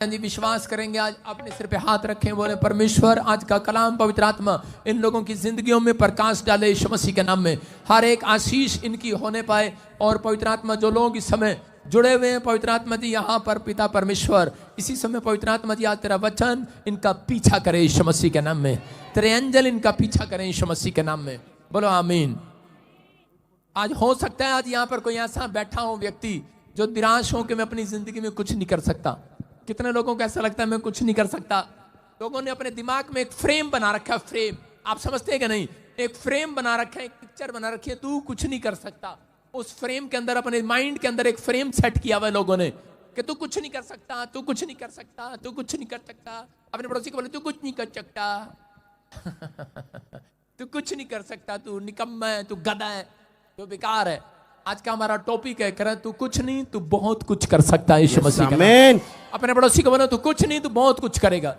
जी विश्वास करेंगे, आज अपने सिर पे हाथ रखें, बोले परमेश्वर आज का कलाम पवित्र आत्मा इन लोगों की जिंदगियों में प्रकाश डाले यीशु मसीह के नाम में। हर एक आशीष इनकी होने पाए और पवित्र आत्मा जो लोग इस समय जुड़े हुए हैं पवित्र आत्मा जी यहाँ पर पिता परमेश्वर इसी समय पवित्र आत्मा जी आज तेरा वचन इनका पीछा करे यीशु मसीह के नाम में, तेरे एंजल इनका पीछा करें यीशु मसीह के नाम में, बोलो आमीन। आज हो सकता है आज यहाँ पर कोई ऐसा बैठा हो व्यक्ति जो निराश हो कि मैं अपनी जिंदगी में कुछ नहीं कर सकता। कितने लोगों को ऐसा लगता है मैं कुछ नहीं कर सकता। लोगों ने अपने दिमाग में एक फ्रेम बना रखा है, फ्रेम आप समझते हैं कि नहीं, एक फ्रेम बना रखा है, एक पिक्चर बना रखी है, तू कुछ नहीं कर सकता। उस फ्रेम के अंदर अपने माइंड के अंदर एक फ्रेम सेट किया हुआ है लोगों ने कि तू कुछ नहीं कर सकता, तू कुछ नहीं कर सकता, तू कुछ नहीं कर सकता। अपने पड़ोसी को बोले तू कुछ नहीं कर सकता तू कुछ नहीं कर सकता, तू निकम्मा है, तू गधा है, तू बेकार है। आज का हमारा टॉपिक है कर तू कुछ नहीं तू बहुत कुछ कर सकता है यीशु मसीह के। अपने पड़ोसी को बोलो तू कुछ नहीं तू बहुत कुछ करेगा,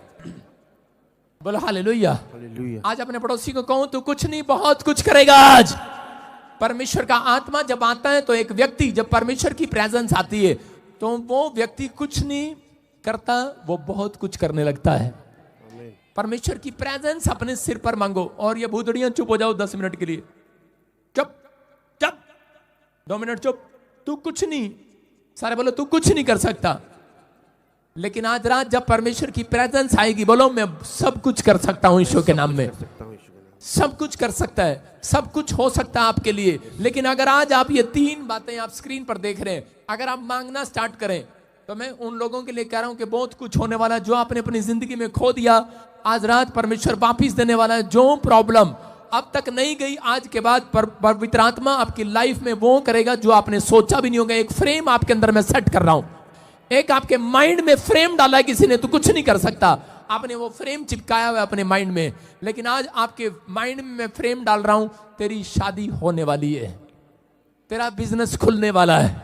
बोलो हालेलुया। आज अपने पड़ोसी को कहूं तू कुछ नहीं बहुत कुछ करेगा। आज परमेश्वर का आत्मा जब आता है तो एक व्यक्ति जब परमेश्वर की प्रेजेंस आती है तो वो व्यक्ति कुछ नहीं करता, वो बहुत कुछ करने लगता है। परमेश्वर की प्रेजेंस अपने सिर पर मांगो और ये भूतड़ियां चुप हो जाओ 10 मिनट के लिए, चुप चुप 2 मिनट चुप, तू कुछ नहीं, सारे बोलो तू कुछ नहीं कर सकता। लेकिन आज रात जब परमेश्वर की प्रेजेंस आएगी बोलो मैं सब कुछ कर सकता हूं यीशु के नाम में, सब कुछ कर सकता है, सब कुछ हो सकता है आपके लिए। लेकिन अगर आज आप ये 3 बातें आप स्क्रीन पर देख रहे हैं, अगर आप मांगना स्टार्ट करें तो मैं उन लोगों के लिए कह रहा हूं कि बहुत कुछ होने वाला है। जो आपने अपनी जिंदगी में खो दिया आज रात परमेश्वर वापिस देने वाला है। जो प्रॉब्लम अब तक नहीं गई आज के बाद पवित्र आत्मा आपकी लाइफ में वो करेगा जो आपने सोचा भी नहीं होगा। एक फ्रेम आपके अंदर मैं सेट कर रहा हूं, एक आपके माइंड में फ्रेम डाला है किसी ने, तू कुछ नहीं कर सकता, आपने वो फ्रेम चिपकाया हुआ है अपने माइंड में। लेकिन आज आपके माइंड में मैं फ्रेम डाल रहा हूं, तेरी शादी होने वाली है, तेरा बिजनेस खुलने वाला है,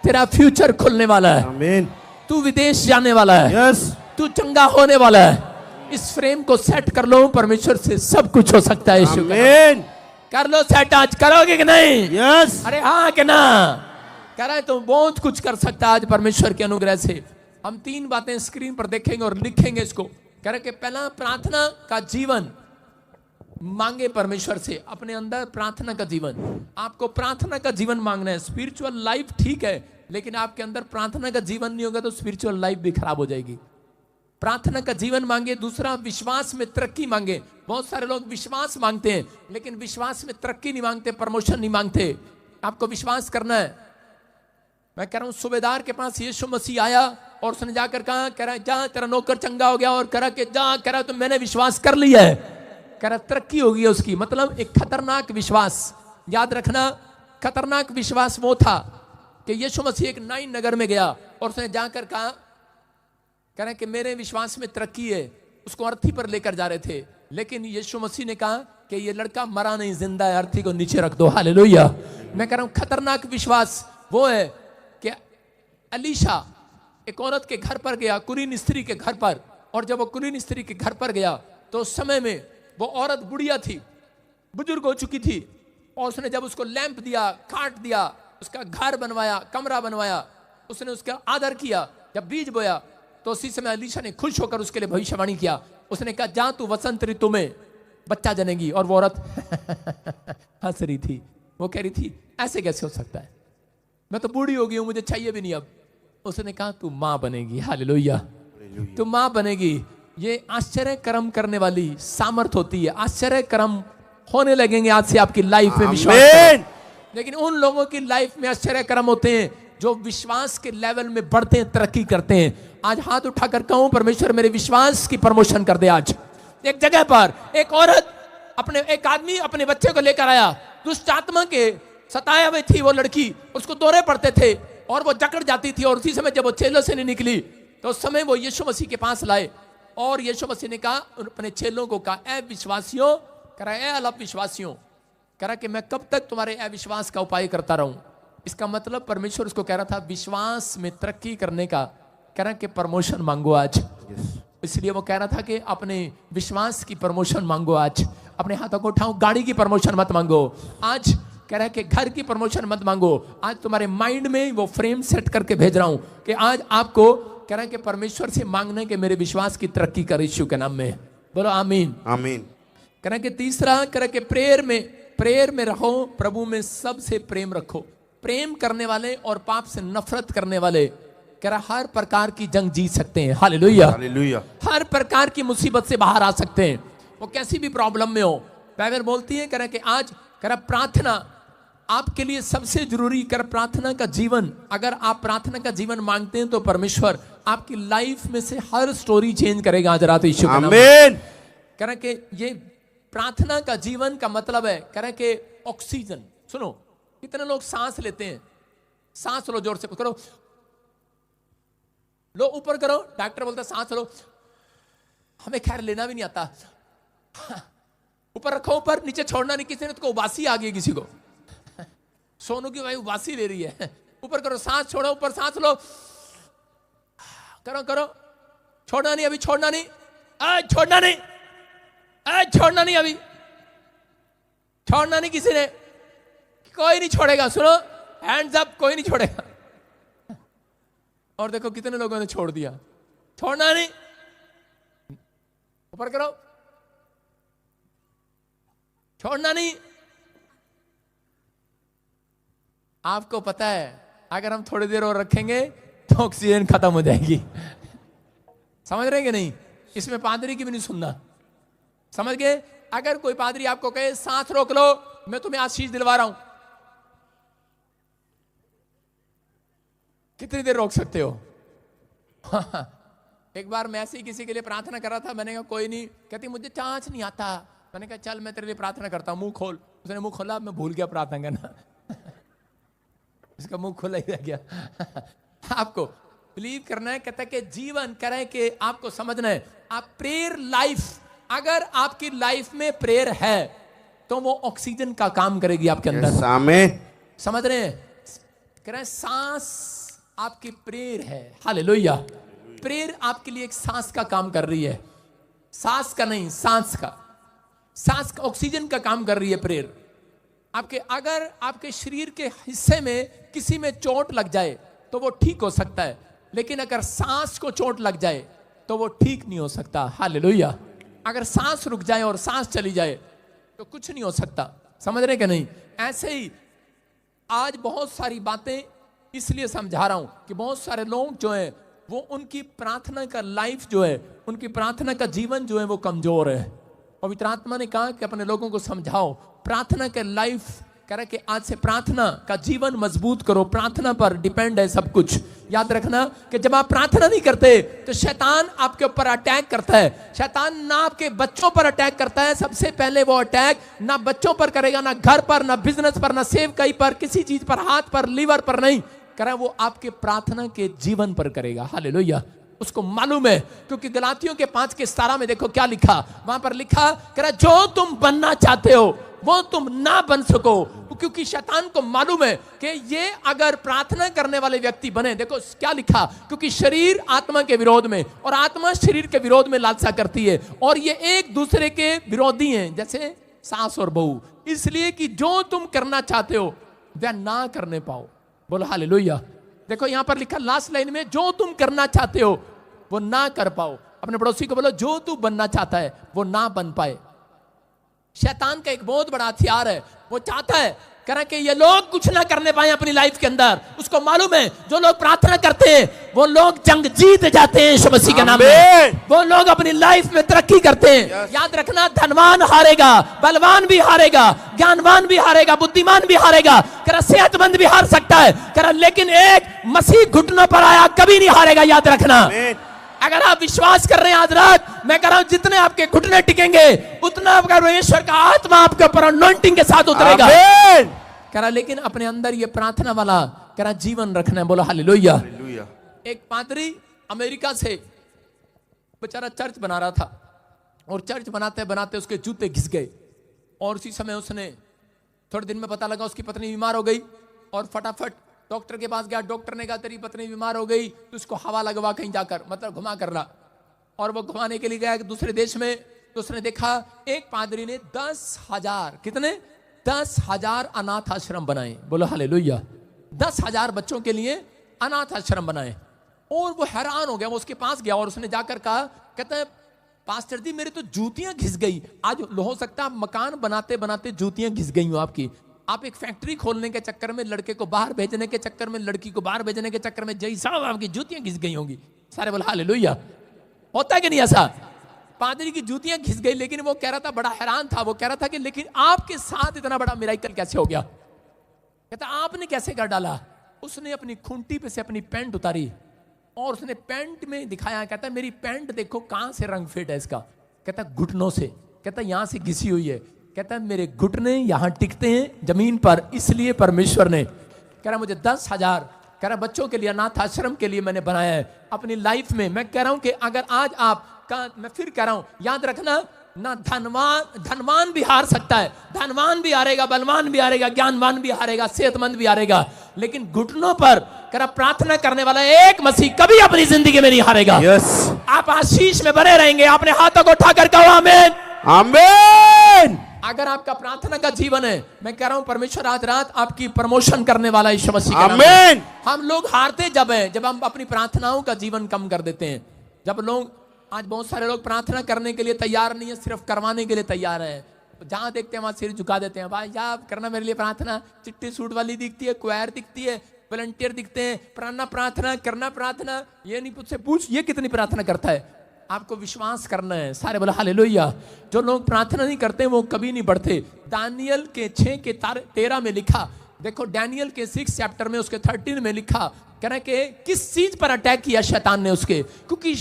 तेरा फ्यूचर खुलने वाला है, आमीन। तू विदेश जाने वाला है, यस। तू चंगा होने वाला है। इस फ्रेम को सेट कर लो, परमेश्वर से सब कुछ हो सकता है यीशु आमीन। कर लो सेट, आज करोगे कि नहीं? यस। अरे हाँ कि ना कह रहा है तो बहुत कुछ कर सकता है आज परमेश्वर के अनुग्रह से। हम 3 बातें स्क्रीन पर देखेंगे और लिखेंगे इसको। कह रहे कि पहला प्रार्थना का जीवन मांगे परमेश्वर से, अपने अंदर प्रार्थना का जीवन। आपको प्रार्थना का जीवन मांगना है। स्पिरिचुअल लाइफ ठीक है लेकिन आपके अंदर प्रार्थना का जीवन नहीं होगा तो स्पिरिचुअल लाइफ भी खराब हो जाएगी। प्रार्थना का जीवन मांगे। दूसरा विश्वास में तरक्की मांगे। बहुत सारे लोग विश्वास मांगते हैं लेकिन विश्वास में तरक्की नहीं मांगते, प्रमोशन नहीं मांगते। आपको विश्वास करना है। मैं कह रहा हूं सूबेदार के पास यीशु मसीह आया और उसने जाकर कहा, कह रहा जा तेरा नौकर चंगा हो गया, और कह रहा कि जा, कह रहा तो मैंने विश्वास कर लिया है, कह रहा तरक्की हो गई उसकी। मतलब एक खतरनाक विश्वास, याद रखना खतरनाक विश्वास वो था कि यीशु मसीह एक नाइन नगर में गया और उसने जाकर कहा, कह रहे कि मेरे विश्वास में तरक्की है। उसको अर्थी पर लेकर जा रहे थे लेकिन यीशु मसीह ने कहा कि ये लड़का मरा नहीं, जिंदा है, अर्थी को नीचे रख दो। हालेलुया। मैं कह रहा हूं खतरनाक विश्वास वो है कि अलीशा एक औरत के घर पर गया, कुलीन स्त्री के घर पर, और जब वो कुलीन स्त्री के घर पर गया तो उस समय में वो औरत बुढ़िया थी, बुजुर्ग हो चुकी थी, और उसने जब उसको लैंप दिया, काट दिया, उसका घर बनवाया, कमरा बनवाया, उसने उसका आदर किया। जब बीज बोया तो उसी समय अलीशा ने खुश होकर उसके लिए भविष्यवाणी किया। उसने कहा जा तू वसंत ऋतु में बच्चा जनेगी। और वो औरत हंस रही थी, वो कह रही थी ऐसे कैसे हो सकता है, मैं तो बूढ़ी हो गई हूं, मुझे चाहिए भी नहीं अब। उसने कहा तू मां बनेगी। हालेलुया। तू मां बनेगी। ये आश्चर्य कर्म करने वाली सामर्थ होती है। आश्चर्य कर्म होने लगेंगे आज से आपकी लाइफ में, विश्वास। लेकिन उन लोगों की लाइफ में आश्चर्य कर्म होते हैं जो विश्वास के लेवल में बढ़ते हैं, तरक्की करते हैं। आज हाथ उठाकर कहूं परमेश्वर मेरे विश्वास की प्रमोशन कर दे। आज एक जगह पर एक औरत एक आदमी अपने बच्चे को लेकर आया, दुष्ट आत्मा के सताए हुए थी वो लड़की, उसको दौरे पड़ते थे और वो जकड़ जाती थी। और उसी समय जब वो चेलों से नहीं निकली तो उस समय वो यीशु मसीह के पास लाए और यीशु मसीह ने कहा अपने चेलों को कहा, ए विश्वासियों, कह रहा ए अल्प विश्वासियों, कह रहा कि मैं कब तक तुम्हारे अविश्वास का उपाय करता रहूं। इसका मतलब परमेश्वर उसको कह रहा था विश्वास में तरक्की करने का, कह रहा कि प्रमोशन मांगो आज। इसलिए वो कह रहा था कि अपने विश्वास की प्रमोशन मांगो आज। अपने हाथों को उठाओ, गाड़ी की प्रमोशन मत मांगो आज, कह रहा है कि घर की प्रमोशन मत मांगो। आज तुम्हारे माइंड में वो फ्रेम सेट करके भेज रहा हूं कि आज आपको कह रहे हैं कि परमेश्वर से मांगना कि मेरे विश्वास की तरक्की कर यीशु के नाम में। बोलो आमीन आमीन। कह रहे हैं कि तीसरा कह रहे हैं कि प्रेयर में रहो, प्रभु में सबसे प्रेम रखो। प्रेम करने वाले और पाप से नफरत करने वाले कह रहा हर प्रकार की जंग जीत सकते हैं। Hallelujah hallelujah. हर प्रकार की मुसीबत से बाहर आ सकते हैं, वो कैसी भी प्रॉब्लम में हो। बाइबल बोलती है कह रहा कि आज कह रहा प्रार्थना आपके लिए सबसे जरूरी। कर प्रार्थना का जीवन, अगर आप प्रार्थना का जीवन मांगते हैं तो परमेश्वर आपकी लाइफ में से हर स्टोरी चेंज करेगा आज रात यीशु के नाम में। आमीन। कह रहा कि ये प्रार्थना का जीवन का मतलब है कह रहा कि ऑक्सीजन। सुनो, कितने लोग सांस लेते हैं, सांस लो, जोर से करो, लो ऊपर करो। डॉक्टर बोलता सांस लो, हमें खैर लेना भी नहीं आता। ऊपर रखो, ऊपर, नीचे छोड़ना नहीं। किसी ने तो उबासी आ गई, किसी को सोनू की भाई उबासी ले रही है। ऊपर करो, सांस छोड़ो, ऊपर सांस लो, करो करो, छोड़ना नहीं, अभी छोड़ना नहीं, छोड़ना नहीं, छोड़ना नहीं, अभी छोड़ना नहीं। किसी ने, कोई नहीं छोड़ेगा। सुनो, हैंड्स अप, कोई नहीं छोड़ेगा। और देखो कितने लोगों ने छोड़ दिया। छोड़ना नहीं, ऊपर करो, छोड़ना नहीं। आपको पता है अगर हम थोड़ी देर और रखेंगे तो ऑक्सीजन खत्म हो जाएगी। समझ रहे हैं कि नहीं? इसमें पादरी की भी नहीं सुनना, समझ गए? अगर कोई पादरी आपको कहे सांस रोक लो, मैं तुम्हें आशीष दिलवा रहा हूं, कितनी देर रोक सकते हो? एक बार मैं ऐसे ही किसी के लिए प्रार्थना कर रहा था, मैंने कहा कोई नहीं, कहती मुझे चांच नहीं आता। मैंने कहा चल मैं तेरे लिए प्रार्थना करता हूं, मुंह खोल। उसने मुंह खोला, मैं भूल गया प्रार्थना करना। इसका मुंह खोला ही रह गया। आपको बिलीव करना है, कहता है कि जीवन करें कि आपको समझना है, आप प्रेयर लाइफ, अगर आपकी लाइफ में प्रेयर है तो वो ऑक्सीजन का काम करेगी आपके अंदर। समझ रहे हैं? कह रहे हैं सांस आपकी प्रेयर है। हालेलुया। प्रेयर आपके लिए एक सांस का काम कर रही है, सांस का नहीं, सांस का, सांस का, ऑक्सीजन का काम कर रही है प्रेयर आपके। अगर आपके शरीर के हिस्से में किसी में चोट लग जाए तो वो ठीक हो सकता है, लेकिन अगर सांस को चोट लग जाए तो वो ठीक नहीं हो सकता। हालेलुया। अगर सांस रुक जाए और सांस चली जाए तो कुछ नहीं हो सकता। समझ रहे कि नहीं? ऐसे ही आज बहुत सारी बातें इसलिए समझा रहा हूं कि बहुत सारे लोग जो है वो, उनकी प्रार्थना का लाइफ जो है, उनकी प्रार्थना का जीवन जो है वो कमजोर है। पवित्र आत्मा ने कहा कि अपने लोगों को समझाओ, प्रार्थना के लाइफ कह कि आज से प्रार्थना का जीवन मजबूत करो। प्रार्थना पर डिपेंड है सब कुछ। याद रखना कि जब आप प्रार्थना नहीं करते तो शैतान आपके ऊपर अटैक करता है। शैतान ना आपके बच्चों पर अटैक करता है, सबसे पहले वो अटैक ना बच्चों पर करेगा, ना घर पर, ना बिजनेस पर, ना सेवकाई पर, किसी चीज पर, हाथ पर, लीवर पर नहीं करा, वो आपके प्रार्थना के जीवन पर करेगा। हालेलुया। उसको मालूम है, क्योंकि गलातियों के 5:17 में देखो क्या लिखा। वहां पर लिखा करा जो तुम बनना चाहते हो वो तुम ना बन सको, क्योंकि शैतान को मालूम है कि ये अगर प्रार्थना करने वाले व्यक्ति बने, देखो क्या लिखा, क्योंकि शरीर आत्मा के विरोध में और आत्मा शरीर के विरोध में लालसा करती है, और ये एक दूसरे के विरोधी हैं, जैसे सास और बहू। इसलिए कि जो तुम करना चाहते हो वह ना करने पाओ। बोलो हालेलुया। देखो यहां पर लिखा लास्ट लाइन में, जो तुम करना चाहते हो वो ना कर पाओ। अपने पड़ोसी को बोलो जो तू बनना चाहता है वो ना बन पाए। शैतान का एक बहुत बड़ा हथियार है, वो चाहता है करें कि ये लोग कुछ ना करने पाए अपनी लाइफ के अंदर। उसको मालूम है जो लोग प्रार्थना करते हैं वो लोग जंग जीत जाते हैं यीशु मसीह के नाम में। वो लोग अपनी लाइफ में तरक्की करते हैं। याद रखना, धनवान हारेगा, बलवान भी हारेगा, ज्ञानवान भी हारेगा, बुद्धिमान भी हारेगा, करा सेहतमंद भी हार सकता है करा, लेकिन एक मसीह घुटनों पर आया कभी नहीं हारेगा। याद रखना, अगर आप विश्वास कर रहे हैं आज रात, मैं कह रहा हूं जितने आपके घुटने टिकेंगे उतना आपका परमेश्वर का आत्मा आपके ऊपर अनॉइंटिंग के साथ उतरेगा। कह रहा लेकिन अपने अंदर ये प्रार्थना वाला कह रहा जीवन रखना है। बोलो हालेलुया। एक पादरी अमेरिका से बेचारा चर्च बना रहा था, और चर्च बनाते बनाते उसके जूते घिस गए, और उसी समय उसने थोड़े दिन में पता लगा उसकी पत्नी बीमार हो गई, और फटाफट डॉक्टर के पास गया। डॉक्टर ने कहा तेरी पत्नी बीमार हो गई, तो उसको हवा लगवा कहीं जाकर, मतलब घुमा कर रहा। और वो घुमाने के लिए गया दूसरे देश में, तो उसने देखा एक पादरी ने 10,000, कितने 10,000 अनाथ आश्रम बनाए। बोलो हालेलुया। 10,000 बच्चों के लिए अनाथ आश्रम बनाए। और वो हैरान हो गया, वो उसके पास गया और उसने जाकर कहा, कहता है पास्टर जी मेरे तो जूतियां घिस गई। आज हो सकता है आप मकान बनाते बनाते जूतियां घिस गई हो आपकी, आप एक फैक्ट्री खोलने के चक्कर में, लड़के को बाहर भेजने के चक्कर में, लड़की को बाहर भेजने के चक्कर में जय साहब आपकी जूतियां घिस गई होंगी। सारे बोला हालेलुया। होता है कि नहीं ऐसा? पादरी की जूतियां घिस गई, लेकिन वो कह रहा था, बड़ा हैरान था, वो कह रहा था कि लेकिन आपके साथ इतना बड़ा मिराकल कैसे हो गया? कहता आपने कैसे कर डाला? उसने अपनी खूंटी पे से अपनी पैंट उतारी और उसने पैंट में दिखाया, कहता मेरी पैंट देखो कहां से रंग फेट है इसका। कहता घुटनों से, कहता यहां से घिसी हुई है। कहता मेरे घुटने यहां टिकते हैं जमीन पर, इसलिए परमेश्वर ने, कह रहा मुझे 10,000 कह रहा बच्चों के लिए, अनाथ आश्रम के लिए मैंने बनाया है अपनी लाइफ में। मैं कह रहा हूं कि अगर आज आप का, मैं फिर कह रहा हूं, याद रखना ना, धनवान भी हार सकता है, धनवान भी हारेगा, बलवान भी हारेगा, ज्ञानवान भी हारेगा, सेहतमंद भी हारेगा, लेकिन घुटनों पर करा प्रार्थना करने वाला एक मसीह कभी अपनी जिंदगी में नहीं हारेगा। आप आशीष में बने रहेंगे। आपने हाथों को उठाकर कहो आमीन, आमीन। अगर आपका प्रार्थना का जीवन है, मैं कह रहा हूं परमेश्वर आज रात आपकी प्रमोशन करने वाला यीशु मसीह के नाम में। आमीन। हम लोग हारते जब हैं, जब हम अपनी प्रार्थनाओं का जीवन कम कर देते हैं। जब लोग, आज बहुत सारे लोग प्रार्थना करने के लिए तैयार नहीं है, सिर्फ करवाने के लिए तैयार है। जहां देखते हैं वहां सिर झुका देते हैं, भाई आप करना मेरे लिए प्रार्थना, चिट्टी सूट वाली दिखती है, क्वायर दिखती है, वॉलंटियर दिखते हैं, प्रार्थना करना, प्रार्थना ये नहीं पूछ, पूछ ये कितनी प्रार्थना करता है। आपको विश्वास करना है। सारे बोला हालेलुया। जो लोग प्रार्थना नहीं करते वो कभी नहीं बढ़ते। दानियल के 6 के 13 में लिखा, देखो डैनियल के 6 चैप्टर में उसके 13 में लिखा, कह रहे कि किस चीज पर अटैक किया शैतान ने उसके, क्योंकि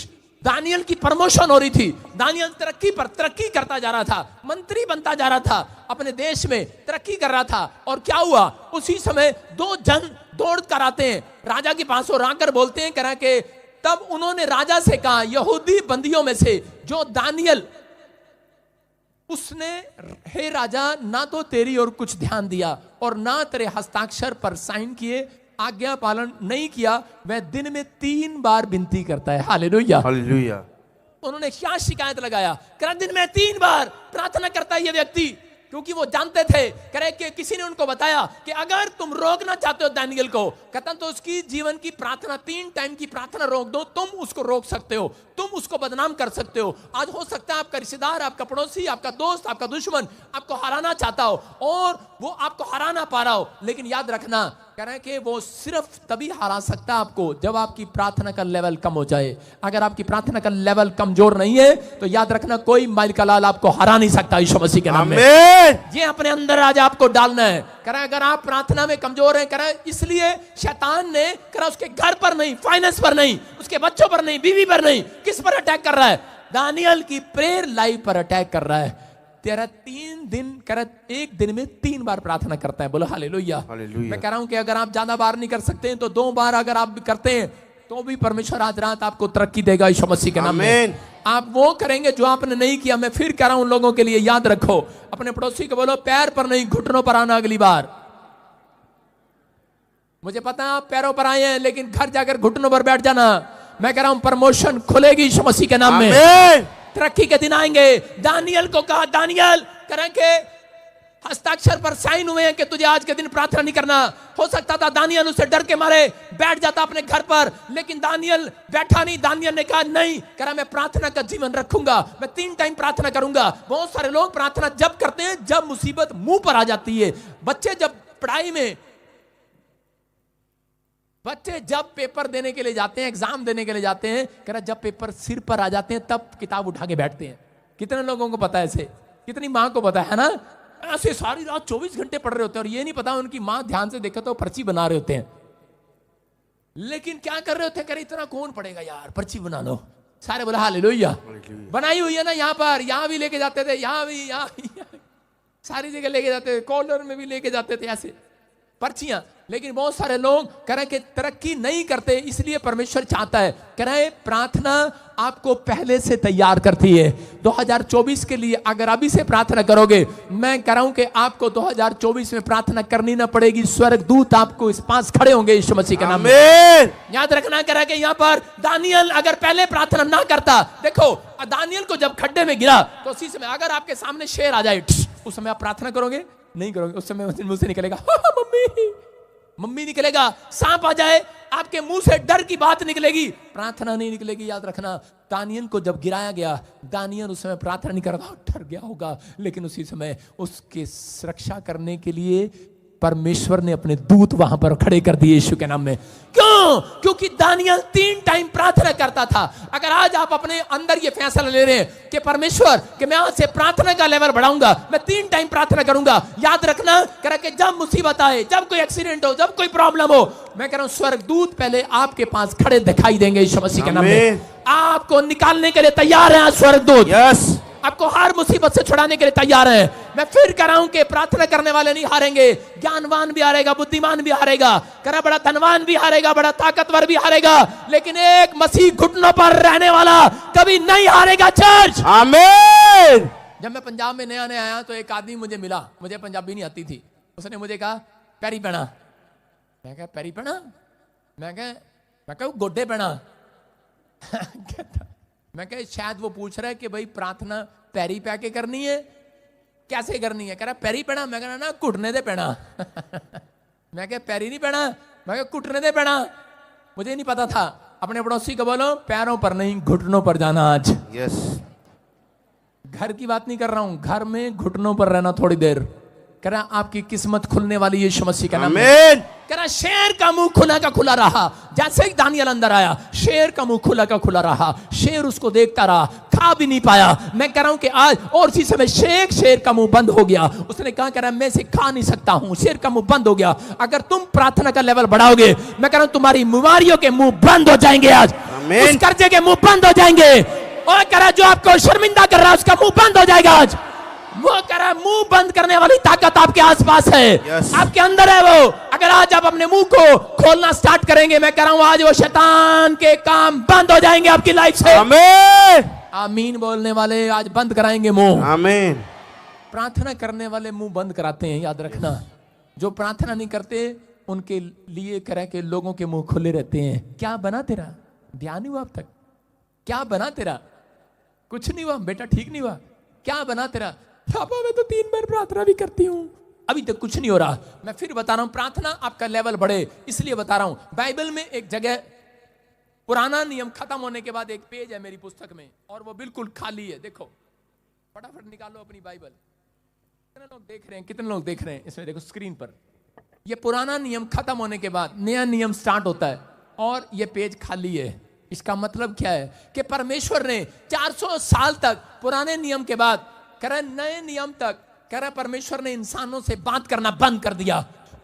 दानियल की प्रमोशन हो रही थी, दानियल तरक्की पर तरक्की करता जा रहा था, मंत्री बनता जा रहा था, अपने देश में तरक्की कर रहा था। और क्या हुआ, उसी समय 2 जन दौड़ कर आते हैं राजा के पास और आकर बोलते हैं, कह के तब उन्होंने राजा से कहा, यहूदी बंदियों में से जो दानियल, उसने हे राजा ना तो तेरी और कुछ ध्यान दिया और ना तेरे हस्ताक्षर पर साइन किए, आज्ञा पालन नहीं किया, वह दिन में 3 बार विनती करता है। Hallelujah, hallelujah. उन्होंने क्या शिकायत लगाया, कह दिन में 3 बार प्रार्थना करता है ये व्यक्ति, क्योंकि वो जानते थे, कह कि किसी ने उनको बताया कि अगर तुम रोकना चाहते हो दानियल को, कहता तो उसकी जीवन की प्रार्थना, 3 टाइम की प्रार्थना रोक दो, तुम उसको रोक सकते हो, तुम उसको बदनाम कर सकते हो। आज हो सकता है आपका रिश्तेदार, आपका पड़ोसी, आपका दोस्त, आपका दुश्मन आपको हराना चाहता हो और वो आपको हरा ना पा रहा हो, लेकिन याद रखना, कह रहे हैं कि वो सिर्फ तभी हरा सकता है आपको जब आपकी प्रार्थना का लेवल कम हो जाए। अगर आपकी प्रार्थना का लेवल कमजोर नहीं है तो याद रखना कोई मालिका लाल आपको हरा नहीं सकता यीशु मसीह के नाम में। ये अपने अंदर आज आपको डालना है। कह रहे अगर आप प्रार्थना में कमजोर हैं, कह रहे इसलिए शैतान ने, कह रहा उसके घर पर नहीं, फाइनेंस पर नहीं, उसके बच्चों पर नहीं, बीवी पर नहीं, किस पर अटैक कर रहा है? दानियल की प्रेयर लाइफ पर अटैक कर रहा है। तेरा 3 दिन कर, एक दिन में 3 बार प्रार्थना करता है। बोलो हालेलुया। मैं कह रहा हूं कि अगर आप ज्यादा बार नहीं कर सकते हैं तो 2 बार अगर आप करते हैं तो भी परमेश्वर आज रात आपको तरक्की देगा यीशु मसीह के नाम में। आप वो करेंगे जो आपने नहीं किया। मैं फिर कह रहा हूं उन लोगों के लिए, याद रखो, अपने पड़ोसी को बोलो पैर पर नहीं घुटनों पर आना अगली बार। मुझे पता है आप पैरों पर आए हैं, लेकिन घर जाकर घुटनों पर बैठ जाना। मैं कह रहा हूं प्रमोशन खुलेगी यीशु मसीह के नाम में, तरक्की के दिन आएंगे। दानियल को कहा, दानियल करेंगे हस्ताक्षर पर साइन हुए हैं कि तुझे आज के दिन प्रार्थना नहीं करना। हो सकता था दानियल उससे डर के मारे बैठ जाता अपने घर पर, लेकिन दानियल बैठा नहीं। दानियल ने कहा नहीं, कह रहा मैं प्रार्थना का जीवन रखूंगा, मैं 3 टाइम प्रार्थना करूंगा। बहुत सारे लोग प्रार्थना जब करते हैं जब मुसीबत मुंह पर आ जाती है। बच्चे जब पढ़ाई में, बच्चे जब पेपर देने के लिए जाते हैं, एग्जाम देने के लिए जाते हैं, कह रहा जब पेपर सिर पर आ जाते हैं तब किताब उठा के बैठते हैं। कितने लोगों को पता है ऐसे? कितनी माँ को पता है ना? ऐसे सारी रात 24 घंटे पढ़ रहे होते हैं और ये नहीं पता उनकी माँ ध्यान से देखा तो पर्ची बना रहे होते हैं। लेकिन क्या कर रहे होते हैं? कह रहे इतना कौन पढ़ेगा यार, पर्ची बना लो। सारे बोला हालेलुया। बनाई हुई है ना यहाँ पर, यहाँ भी लेके जाते थे, यहाँ भी, यहाँ सारी जगह लेके जाते थे, कॉर्नर में भी लेके जाते थे ऐसे पर्चियां। लेकिन बहुत सारे लोग कह रहे कि तरक्की नहीं करते, इसलिए परमेश्वर चाहता है, कह रहे प्रार्थना आपको पहले से तैयार करती है 2024 के लिए। अगर अभी से प्रार्थना करोगे, मैं कह रहा हूं कि आपको 2024 में प्रार्थना करनी ना पड़ेगी। स्वर्गदूत आपको इस पास खड़े होंगे यीशु मसीह के नाम में। याद रखना, कह रहा कि यहाँ पर दानियल अगर पहले प्रार्थना ना करता, देखो दानियल को जब खड्डे में गिरा तो उसी समय अगर आपके सामने शेर आ जाए, उस समय आप प्रार्थना करोगे? नहीं करोगे। उस समय मुंह से निकलेगा मम्मी मम्मी निकलेगा, सांप आ जाए, आपके मुंह से डर की बात निकलेगी, प्रार्थना नहीं निकलेगी। याद रखना, दानियल को जब गिराया गया, दानियल उस समय प्रार्थना नहीं कर रहा, डर गया होगा, लेकिन उसी समय उसके सुरक्षा करने के लिए परमेश्वर ने अपने दूत वहां पर खड़े कर दिए यीशु के नाम में। क्यों? क्योंकि दानियल 3 टाइम प्रार्थना करता था। अगर आज आप अपने अंदर ये फैसला ले रहे हैं कि परमेश्वर कि मैं आज से प्रार्थना का लेवल बढ़ाऊंगा, मैं 3 टाइम प्रार्थना करूंगा, याद रखना कह कि जब मुसीबत आए, जब कोई एक्सीडेंट हो, जब कोई प्रॉब्लम हो, मैं कह रहा हूं स्वर्गदूत पहले आपके पास खड़े दिखाई देंगे यीशु मसीह के नाम में। आपको निकालने के लिए तैयार है स्वर्गदूत। यस, आपको हर मुसीबत से छुड़ाने के लिए तैयार है। मैं फिर कह रहा हूं कि प्रार्थना करने वाले नहीं हारेंगे। ज्ञानवान भी हारेगा, बुद्धिमान भी हारेगा, कह बड़ा धनवान भी हारेगा, बड़ा ताकतवर भी हारेगा, लेकिन एक मसीह घुटनों पर रहने वाला कभी नहीं हारेगा। चर्च, आमीन। जब मैं पंजाब में नया नया आया तो एक आदमी मुझे मिला, मुझे पंजाबी नहीं आती थी। उसने मुझे कहा पैरी पहना। मैं कहा पैरी पहना? मैं कहा गोडे पहना। मैं कहा शायद वो पूछ रहा है कि भाई प्रार्थना पैरी पह के करनी है, कैसे करनी है? कह रहा पैरी पहना। मैं कहा ना घुटने दे पहना। मैं कहा पैरी नहीं पहना, मैं कहा घुटने दे पहना। मुझे नहीं पता था। अपने पड़ोसी को बोलो पैरों पर नहीं घुटनों पर जाना आज। यस, घर की बात नहीं कर रहा हूं, घर में घुटनों पर रहना थोड़ी देर। कह रहा आपकी किस्मत खुलने वाली यीशु मसीह का नाम है। कह रहा शेर का मुंह खुला का खुला रहा। जैसे ही दानियल अंदर आया, शेर का मुंह खुला का खुला रहा। शेर उसको देखता रहा, खा भी नहीं पाया। मैं कह रहा हूं कि आज और इसी समय शेर का मुंह बंद हो गया। उसने कहा कह रहा मैं इसे खा नहीं सकता हूं, शेर का मुंह बंद हो गया। अगर तुम प्रार्थना का लेवल बढ़ाओगे, मैं कह रहा हूं तुम्हारी बीमारियों के मुंह बंद हो जाएंगे आज। उस कर्जे के मुंह बंद हो जाएंगे। और कह रहा जो आपको शर्मिंदा कर रहा है उसका मुंह बंद हो जाएगा आज। वो कह रहा है मुंह बंद करने वाली ताकत आपके आसपास है। yes. आपके अंदर है वो। अगर आज आप अपने मुंह को खोलना स्टार्ट करेंगे, मैं कह रहा हूं आज वो शैतान के काम बंद हो जाएंगे आपकी लाइफ से। आमीन। आमीन बोलने वाले आज बंद कराएंगे मुंह। आमीन। प्रार्थना करने वाले मुंह बंद कराते हैं, याद रखना। जो प्रार्थना नहीं करते उनके लिए कह के लोगों के मुंह खुले रहते हैं। क्या बना तेरा? ध्यान नहीं हुआ अब तक? क्या बना तेरा? कुछ नहीं हुआ बेटा, ठीक नहीं हुआ। क्या बना तेरा? पापा मैं तो 3 बार प्रार्थना भी करती हूं, अभी तक कुछ नहीं हो रहा। मैं फिर बता रहा हूं प्रार्थना आपका लेवल बढ़े इसलिए बता रहा हूं। बाइबल में एक जगह पुराना नियम खत्म होने के बाद एक पेज है मेरी पुस्तक में और वो बिल्कुल खाली है। देखो फटाफट निकालो अपनी बाइबल। कितने लोग देख रहे हैं? कितने लोग देख रहे हैं इसमें? देखो स्क्रीन पर। ये पुराना नियम खत्म होने के बाद नया नियम स्टार्ट होता है और ये पेज खाली है। इसका मतलब क्या है कि परमेश्वर ने 400 साल तक पुराने नियम के बाद कह रहा नए नियम तक कह रहा परमेश्वर ने इंसानों से बात करना बंद कर दिया।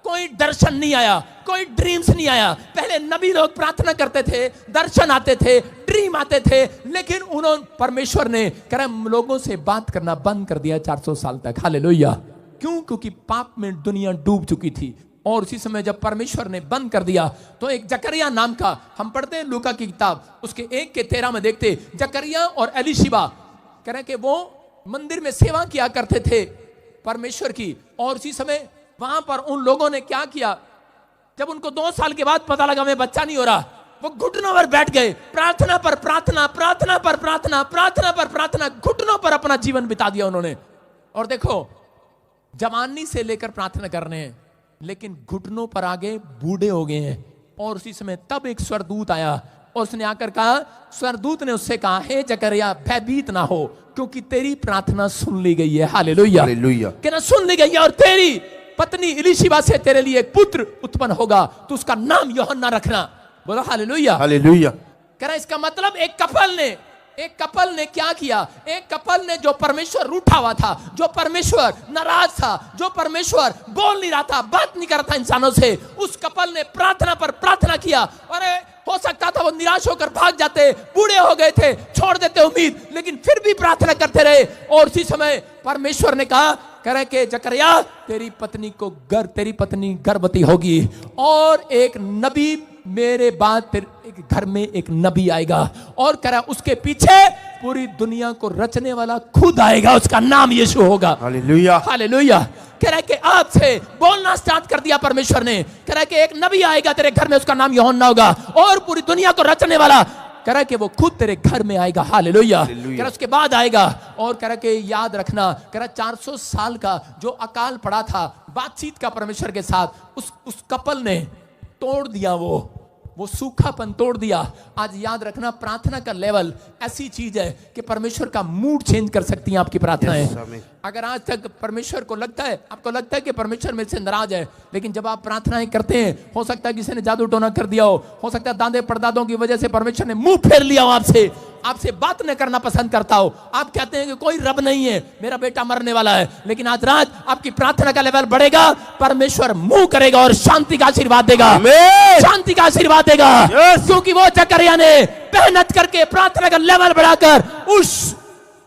कोई दर्शन नहीं आया, कोई ड्रीम्स नहीं आया। पहले नबी लोग प्रार्थना करते थे, दर्शन आते थे, ड्रीम आते थे, लेकिन उन्होंने परमेश्वर ने कह रहा लोगों से बात करना बंद कर दिया 400 साल तक। हालेलुया। क्यों? क्योंकि पाप में दुनिया डूब चुकी थी। और उसी समय जब परमेश्वर ने बंद कर दिया तो एक जकरिया नाम का, हम पढ़ते हैं लूका की किताब उसके 1:13 में देखते जकरिया और एलिशिबा कह रहे कि वो मंदिर में सेवा किया करते थे परमेश्वर की। और उसी समय वहां पर उन लोगों ने क्या किया, जब उनको 2 साल के बाद पता लगा मैं बच्चा नहीं हो रहा, वो घुटनों पर बैठ गए। प्रार्थना पर प्रार्थना, प्रार्थना पर प्रार्थना, प्रार्थना पर प्रार्थना, घुटनों पर अपना जीवन बिता दिया उन्होंने। और देखो जवानी से लेकर प्रार्थना कर रहे हैं लेकिन घुटनों पर आगे बूढ़े हो गए हैं। और उसी समय तब एक स्वर्गदूत आया और उसने आकर कहा, स्वर्गदूत ने उससे कहा हे जकरिया भयभीत ना हो क्योंकि तेरी प्रार्थना सुन ली गई है। Hallelujah, hallelujah. कहना सुन ली गई है और तेरी पत्नी एलीशिबा से तेरे लिए एक पुत्र उत्पन्न होगा, तो उसका नाम यूहन्ना रखना। बोलो हालेलुया, हालेलुया। कह रहा इसका मतलब एक कपल ने क्या किया? एक कपल ने जो परमेश्वर रूठा हुआ था, जो परमेश्वर नाराज था, जो परमेश्वर बोल नहीं रहा था, बात नहीं कर रहा था इंसानों से, उस कपल ने प्रार्थना पर प्रार्थना किया। और हो सकता था वो निराश होकर भाग जाते, बूढ़े हो गए थे, छोड़ देते उम्मीद, लेकिन फिर भी प्रार्थना करते रहे। और उसी समय परमेश्वर ने कहा कह रहे कि जकरिया तेरी पत्नी गर्भवती होगी और एक नबी मेरे बाद तेरे घर में एक नबी आएगा। और कह रहा उसके पीछे पूरी दुनिया को रचने वाला खुद आएगा, उसका नाम यीशु होगा। Hallelujah, hallelujah. कह रहा है कि आपसे बोलना स्टार्ट कर दिया परमेश्वर ने। कह रहा है कि एक नबी आएगा तेरे घर में, उसका नाम यूहन्ना होगा और पूरी दुनिया को रचने वाला। कह रहा है कि वो खुद तेरे घर में आएगा। हालेलुया। कह रहा उसके बाद आएगा और कह रहा कि याद रखना, कह रहा 400 साल का जो अकाल पड़ा था बातचीत का परमेश्वर के साथ, उस कपल ने तोड़ दिया, वो सूखापन तोड़ दिया। आज याद रखना, प्रार्थना का लेवल ऐसी चीज है कि परमेश्वर का मूड चेंज कर सकती है आपकी प्रार्थनाएं। अगर आज तक परमेश्वर को लगता है, आपको लगता है कि परमेश्वर मेरे से नाराज है, लेकिन जब आप प्रार्थनाएं करते हैं, हो सकता है किसी ने जादू टोना कर दिया हो सकता है दादे परदादों की वजह से परमेश्वर ने मुंह फेर लिया हो आपसे बात न करना पसंद करता हो। आप कहते हैं कि कोई रब नहीं है, मेरा बेटा मरने वाला है, लेकिन आज रात आपकी प्रार्थना का लेवल बढ़ेगा, परमेश्वर मुंह करेगा और शांति का आशीर्वाद देगा, शांति का आशीर्वाद देगा। क्योंकि वो जकरिया ने मेहनत करके प्रार्थना का लेवल बढ़ाकर उस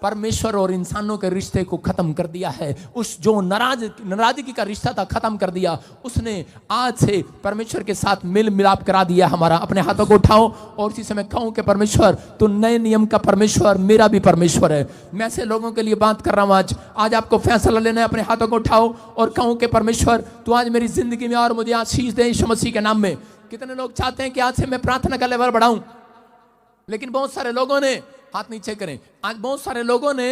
परमेश्वर और इंसानों के रिश्ते को खत्म कर दिया है। उस जो नाराजगी का रिश्ता था खत्म कर दिया उसने। आज से परमेश्वर के साथ मिल मिलाप करा दिया हमारा। अपने हाथों को उठाओ और इसी समय कहूं कि परमेश्वर तू नए नियम का परमेश्वर, मेरा भी परमेश्वर है। मैं ऐसे लोगों के लिए बात कर रहा हूं। आज आपको फैसला लेना है। अपने हाथों को उठाओ और कहूं कि परमेश्वर तू आज मेरी जिंदगी में और मुझे आशीष दे यीशु मसीह के नाम में। कितने लोग चाहते हैं कि आज से मैं प्रार्थना का लेवल बढ़ाऊं, लेकिन बहुत सारे लोगों ने, हाथ नीचे करें, आज बहुत सारे लोगों ने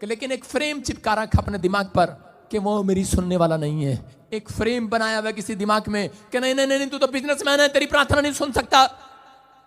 लेकिन एक फ्रेम चिपका रखा अपने दिमाग पर कि वो मेरी सुनने वाला नहीं है। एक फ्रेम बनाया हुआ किसी दिमाग में कि नहीं नहीं नहीं, तू तो बिजनेसमैन है, तेरी प्रार्थना नहीं सुन सकता,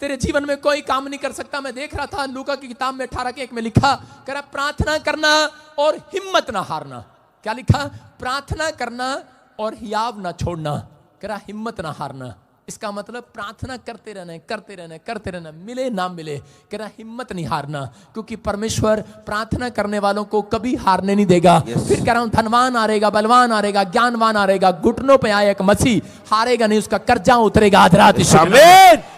तेरे जीवन में कोई काम नहीं कर सकता। मैं देख रहा था लूका की किताब में 18:1 में लिखा, कह रहा प्रार्थना करना और हिम्मत ना हारना। क्या लिखा? प्रार्थना करना और हियाव ना छोड़ना, कह रहा हिम्मत ना हारना। इसका मतलब प्रार्थना करते रहना, करते रहना, करते रहना, मिले ना मिले, कह रहा हिम्मत नहीं हारना, क्योंकि परमेश्वर प्रार्थना करने वालों को कभी हारने नहीं देगा। फिर कह रहा हूं धनवान हारेगा, बलवान हारेगा, ज्ञानवान हारेगा, घुटनों पे आए एक मसीह हारेगा नहीं, उसका कर्जा उतरेगा आज रात,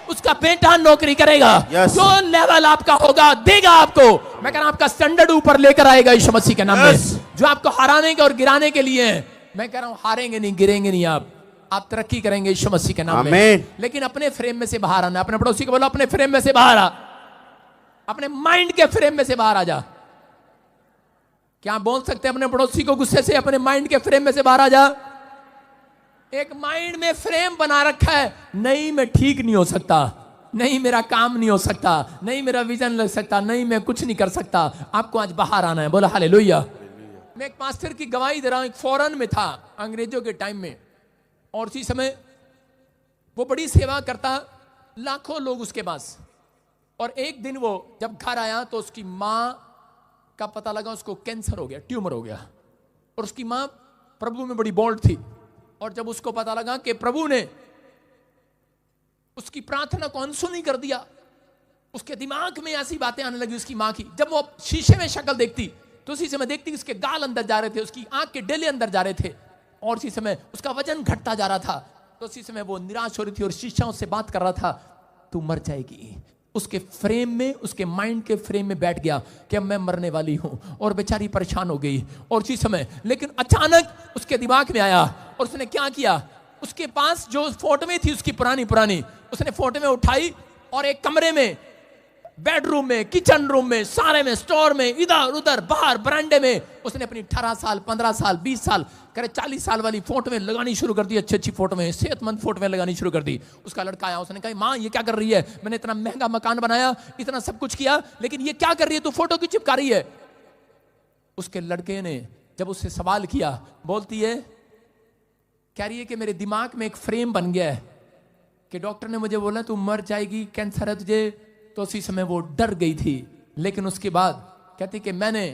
उसका बेटा नौकरी करेगा, जो लेवल आपका होगा देगा आपको। मैं कह रहा हूं आपका स्टैंडर्ड ऊपर लेकर आएगा यीशु मसीह के नाम में। जो आपको हराने के और गिराने के लिए है, मैं कह रहा हूं हारेंगे नहीं, गिरेंगे नहीं, आप तरक्की करेंगे यीशु मसीह के नाम में। लेकिन अपने फ्रेम में से बाहर आना। अपने पड़ोसी को बोलो अपने फ्रेम में से बाहर आ, अपने माइंड के फ्रेम में से बाहर आ जा। क्या बोल सकते हैं अपने पड़ोसी को गुस्से से, अपने माइंड के फ्रेम में से बाहर आ जा। एक माइंड में फ्रेम बना रखा है, नहीं मैं ठीक नहीं हो सकता, नहीं मेरा काम नहीं हो सकता, नहीं मेरा विजन लग सकता, नहीं मैं कुछ नहीं कर सकता। आपको आज बाहर आना है, बोला हालेलुया। मैं एक पास्टर की गवाही दे रहा हूं। एक फॉरेन में था अंग्रेजों के टाइम में, और उसी समय वो बड़ी सेवा करता, लाखों लोग उसके पास। और एक दिन वो जब घर आया तो उसकी मां का पता लगा उसको कैंसर हो गया, ट्यूमर हो गया। और उसकी मां प्रभु में बड़ी बोल्ड थी, और जब उसको पता लगा कि प्रभु ने उसकी प्रार्थना को अनसुनी कर दिया, उसके दिमाग में ऐसी बातें आने लगी उसकी मां की। जब वो शीशे में शक्ल देखती तो उसी समय देखती कि उसके गाल अंदर जा रहे थे, उसकी आंख के डेले अंदर जा रहे थे, और उसी समय उसका वजन घटता जा रहा था। तो उसी समय वो निराश हो रही थी और शीशा उससे बात कर रहा था, तू मर जाएगी। उसके फ्रेम में, उसके माइंड के फ्रेम में बैठ गया कि अब मैं मरने वाली हूं, और बेचारी परेशान हो गई। और उसी समय लेकिन अचानक उसके दिमाग में आया, और उसने क्या किया, उसके पास जो फोटोएं थी उसकी पुरानी उसने फोटोएं उठाई और एक कमरे में, बेडरूम में, किचन रूम में, सारे में, स्टोर में, इधर उधर, बाहर बरांडे में, उसने अपनी 18 साल, 15 साल, 20 साल, करे 40 साल वाली फोटोएं लगानी शुरू कर दी। अच्छी अच्छी फोटोएं, सेहतमंद फोटोएं लगानी शुरू कर दी। उसका लड़का आया, उसने कहा माँ ये क्या कर रही है, मैंने इतना महंगा मकान बनाया, इतना सब कुछ किया, लेकिन ये क्या कर रही है, तू फोटो क्यों चिपका रही है। उसके लड़के ने जब उससे सवाल किया, बोलती है, कह रही है कि मेरे दिमाग में एक फ्रेम बन गया है कि डॉक्टर ने मुझे बोला तू मर जाएगी, कैंसर है तुझे। तो उसी समय वो डर गई थी, लेकिन उसके बाद कहती कि मैंने,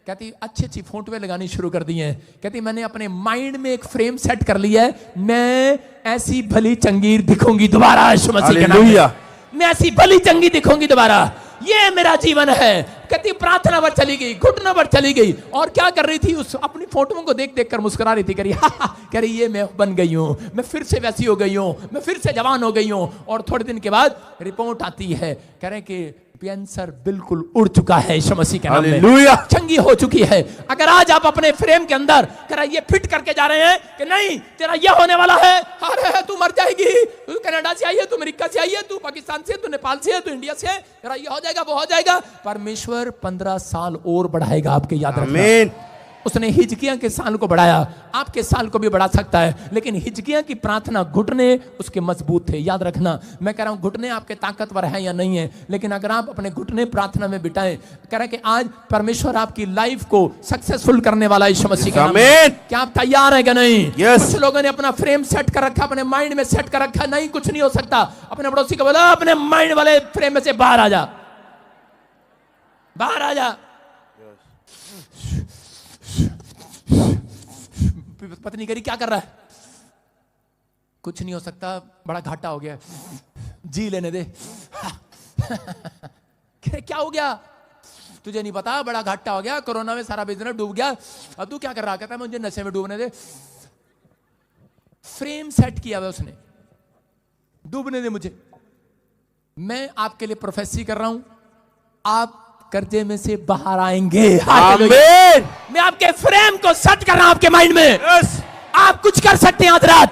कहती अच्छी अच्छी फोटोएं लगानी शुरू कर दी हैं। कहती मैंने अपने माइंड में एक फ्रेम सेट कर लिया है, मैं ऐसी भली चंगीर दिखूंगी दोबारा यीशु मसीह के नाम में, मैं ऐसी भली चंगी दिखूंगी दोबारा, ये मेरा जीवन है। कहती प्रार्थना पर चली गई, घुटनों पर चली गई, और क्या कर रही थी, उस अपनी फोटोओं को देख देख कर मुस्कुरा रही थी। कह रही ये मैं बन गई हूं, मैं फिर से वैसी हो गई हूं, मैं फिर से जवान हो गई हूं। और थोड़े दिन के बाद रिपोर्ट आती है, कह रहे कि कैंसर बिल्कुल उड़ चुका है यीशु मसीह के नाम में, चंगी हो चुकी है। अगर आज आप अपने फ्रेम के अंदर कह रहा ये फिट करके जा रहे हैं कि नहीं तेरा ये होने वाला है, अरे तू मर जाएगी, तू कनाडा से आई है, तू अमेरिका से आई है, तू पाकिस्तान से, तू नेपाल से है, तू इंडिया से है, तेरा ये हो जाएगा, वो हो जाएगा। परमेश्वर 15 साल और बढ़ाएगा आपके, याद रखना। उसने हिजकिय्याह के साल को बढ़ाया, आपके साल को भी बढ़ा सकता है। लेकिन हिजकिय्याह की प्रार्थना, घुटने उसके मजबूत थे। याद रखना, मैं कह रहा हूं घुटने आपके ताकतवर है या नहीं है, लेकिन अगर आप अपने घुटने प्रार्थना में बिताएं, कह रहा है कि आज परमेश्वर आपकी लाइफ को सक्सेसफुल करने वाला यीशु मसीह का नाम है। क्या आप तैयार है क्या? नहीं? कुछ लोगों ने अपना फ्रेम सेट कर रखा, अपने माइंड में सेट कर रखा, नहीं कुछ नहीं हो सकता। अपने पड़ोसी को बोला, अपने माइंड वाले फ्रेम में से बाहर आ जा, बाहर आ जा। पत्नी करी क्या कर रहा है? कुछ नहीं हो सकता, बड़ा घाटा हो गया, जी लेने दे। क्या हो गया? तुझे नहीं पता, बड़ा घाटा हो गया, कोरोना में सारा बिजनेस डूब गया। अब तू क्या कर रहा? कहता है मुझे नशे में डूबने दे। फ्रेम सेट किया हुआ उसने, डूबने दे मुझे। मैं आपके लिए प्रोफेसी कर रहा हूं, आप कर्जे में से बाहर आएंगे। आमीन। मैं आपके फ्रेम को सेट कर रहा हूं आपके माइंड में। आप कुछ कर सकते हैं आज रात।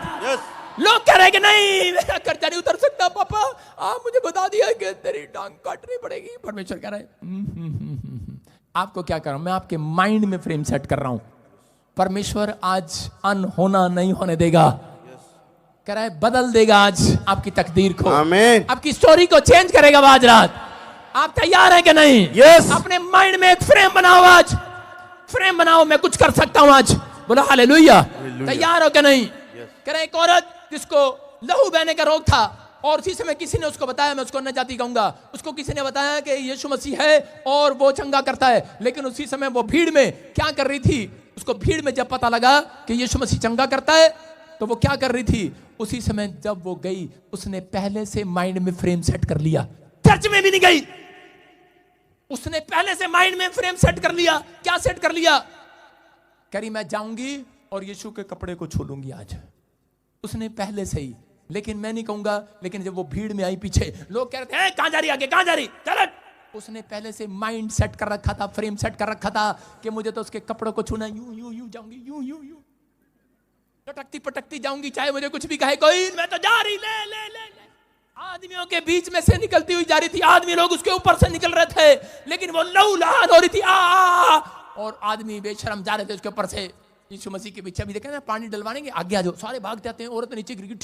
लोग कह रहे हैं कि नहीं मेरा कर्जा नहीं उतर सकता पापा, आप मुझे बता दिया कि तेरी टांग काटनी पड़ेगी। परमेश्वर कह रहा है आपको क्या कर रहा हूं, मैं आपके माइंड में फ्रेम सेट कर रहा हूं। परमेश्वर आज अनहोना नहीं होने देगा, कह रहा है बदल देगा आज आपकी तकदीर को। आमीन। आपकी स्टोरी को चेंज करेगा आज रात। आप तैयार हैं कि नहीं? यस। अपने माइंड में एक फ्रेम बनाओ, आज फ्रेम बनाओ, मैं कुछ कर सकता हूं आज। बोला हालेलुया। तैयार हो कि नहीं? कह रहे एक औरत जिसको लहू बहने का रोग था, और उसी समय किसी ने उसको बताया, मैं उसको अन्य जाति कहूंगा, उसको किसी ने बताया कि यीशु मसीह है और वो चंगा करता है। लेकिन उसी समय वो भीड़ में क्या कर रही थी? उसको भीड़ में जब पता लगा कि यीशु मसीह चंगा करता है, तो वो क्या कर रही थी? उसी समय जब वो गई, उसने पहले से माइंड में फ्रेम सेट कर लिया। चर्च में भी नहीं गई, उसने पहले से माइंड में फ्रेम सेट कर लिया। क्या सेट कर लिया? कह रही मैं जाऊंगी और यीशु के कपड़े को छू लूंगी आज। उसने पहले से ही, लेकिन मैं नहीं कहूंगा, लेकिन जब वो भीड़ में आई पीछे, लोग कह रहे थे कहां जा रही, आगे कहां जा रही, चल। उसने पहले से माइंड सेट कर रखा था, फ्रेम सेट कर रखा था कि मुझे तो उसके कपड़ों को छूना, यूं यूं यूं जाऊंगी, यूं यूं यूं लटकती पटकती जाऊंगी, चाहे मुझे कुछ भी कहे कोई, मैं तो जा रही। ले ले ले, ले। आदमियों के बीच में से निकलती हुई जा रही थी, आदमी लोग उसके ऊपर से निकल रहे थे, लेकिन वो लहूलुहान हो रही थी। और आदमी बेशरम जा रहे थे उसके ऊपर से। यीशु मसीह के पीछे भी देखे ना, पानी डलवाने के आगे आ जाओ, सारे भागते आते हैं। औरत नीचे गिर गई,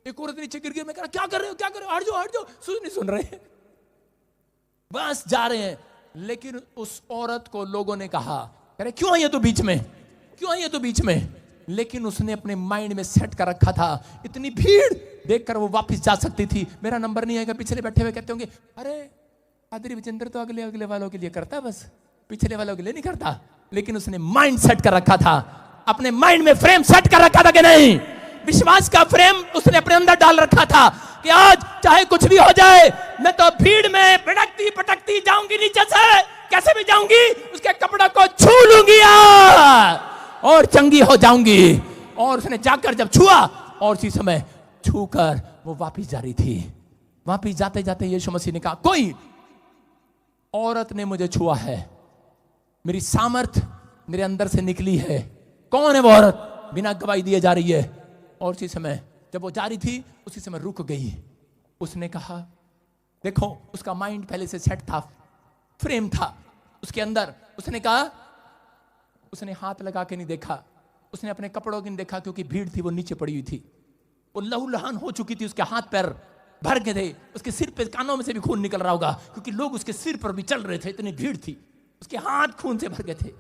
एक औरत नीचे गिर गई। मैं कह रहा क्या कर रहे हो, क्या कर रहे हो, हट जाओ हट जाओ। नहीं सुन रहे, बस जा रहे हैं। लेकिन उस औरत को लोगों ने कहा, कह रहे क्यों आई है तू बीच में, क्यों आई है तू बीच में? लेकिन उसने अपने माइंड में सेट कर रखा था, इतनी भीड़ देखकर वो वापस जा सकती थी। मेरा नंबर नहीं आएगा। पिछले बैठे हुए कहते होंगे अरे पादरी विजेंद्र तो अगले अगले वालों के लिए करता, बस पिछले वालों के लिए नहीं करता। लेकिन उसने माइंड सेट कर रखा था, अपने माइंड में फ्रेम सेट कर रखा था कि नहीं, विश्वास का फ्रेम उसने अपने अंदर डाल रखा था कि आज चाहे कुछ भी हो जाए, मैं तो भीड़ में भटकती पटकती जाऊंगी, नीचे से कैसे भी जाऊंगी, उसके कपड़ों को छू लूंगी और चंगी हो जाऊंगी। और उसने जाकर जब छुआ, और उसी समय छूकर वो वापस जा रही थी। वापस जाते जाते यीशु मसीह ने कहा कोई औरत ने मुझे छुआ है, मेरी सामर्थ मेरे अंदर से निकली है। कौन है वो औरत? बिना गवाही दिए जा रही है। और उसी समय जब वो जा रही थी, उसी समय रुक गई। उसने कहा देखो, उसका माइंड पहले से सेट था, फ्रेम था उसके अंदर। उसने कहा, उसने हाथ लगा के नहीं देखा, उसने अपने कपड़ों की नहीं देखा, क्योंकि भीड़ थी, वो नीचे पड़ी हुई थी, वो लहूलुहान हो चुकी थी, उसके हाथ पैर भर गए थे, उसके सिर पे कानों में से भी खून निकल रहा होगा, क्योंकि लोग उसके सिर पर भी चल रहे थे, इतनी भीड़ थी, उसके हाथ खून से भर गए थे।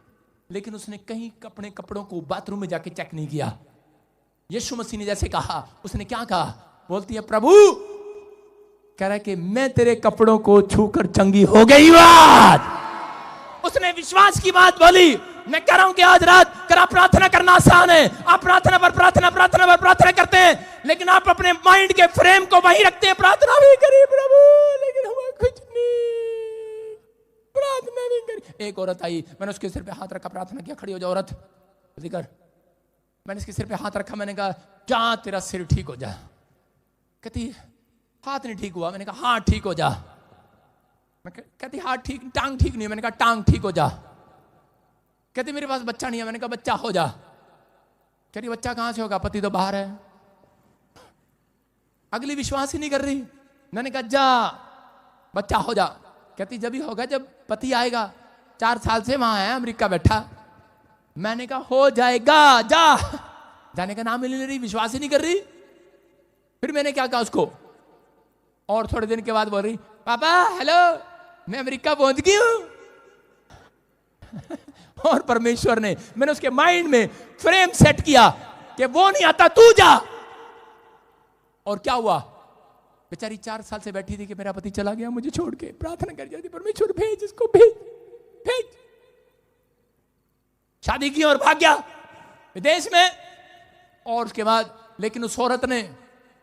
लेकिन उसने कहीं अपने कपड़ों को बाथरूम में जाके चेक नहीं किया। यीशु मसीह ने जैसे कहा, उसने क्या कहा? बोलती है प्रभु, कह रहा है कि मैं तेरे कपड़ों को छूकर चंगी हो गई। बात उसने विश्वास की बात बोली। मैं कह रहा हूं कि आज रात कर आप प्रार्थना करना आसान है, आप प्रार्थना पर प्रार्थना प्रार्थना पर प्रार्थना करते हैं, लेकिन आप अपने माइंड के फ्रेम को वहीं रखते हैं। प्रार्थना भी करी प्रभु, लेकिन हुआ कुछ नहीं, प्रार्थना भी करी। एक औरत आई, मैंने उसके सिर पे हाथ रखा, प्रार्थना किया, खड़ी हो जा औरत, कर। मैंने इसके सिर पे हाथ रखा, मैंने कहा जा तेरा सिर ठीक हो जा। कहती हाथ नहीं ठीक हुआ। मैंने कहा हाथ ठीक हो जा। मैं कहती हाथ ठीक, टांग ठीक नहीं है। मैंने कहा टांग ठीक हो जा। कहती मेरे पास बच्चा नहीं है। मैंने कहा बच्चा हो जा। कहती बच्चा कहां से होगा, पति तो बाहर है। अगली विश्वास ही नहीं कर रही। मैंने कहा जा बच्चा हो जा। कहती जब ही होगा जब पति आएगा, 4 साल से वहां है, अमेरिका बैठा, मैंने कहा हो जाएगा, जा। जाने का नाम ही नहीं ले रही, विश्वास ही नहीं कर रही। फिर मैंने क्या कहा उसको, और थोड़े दिन के बाद बोल रही, पापा हेलो मैं अमेरिका पहुंच गई हूं। और परमेश्वर ने, मैंने उसके माइंड में फ्रेम सेट किया कि वो नहीं आता, तू जा। और क्या हुआ, बेचारी 4 साल से बैठी थी कि मेरा पति चला गया मुझे छोड़ के, प्रार्थना कर जाती, परमेश्वर भेज इसको, भेज भेज। शादी की और भाग गया विदेश में। और उसके बाद लेकिन उस औरत ने,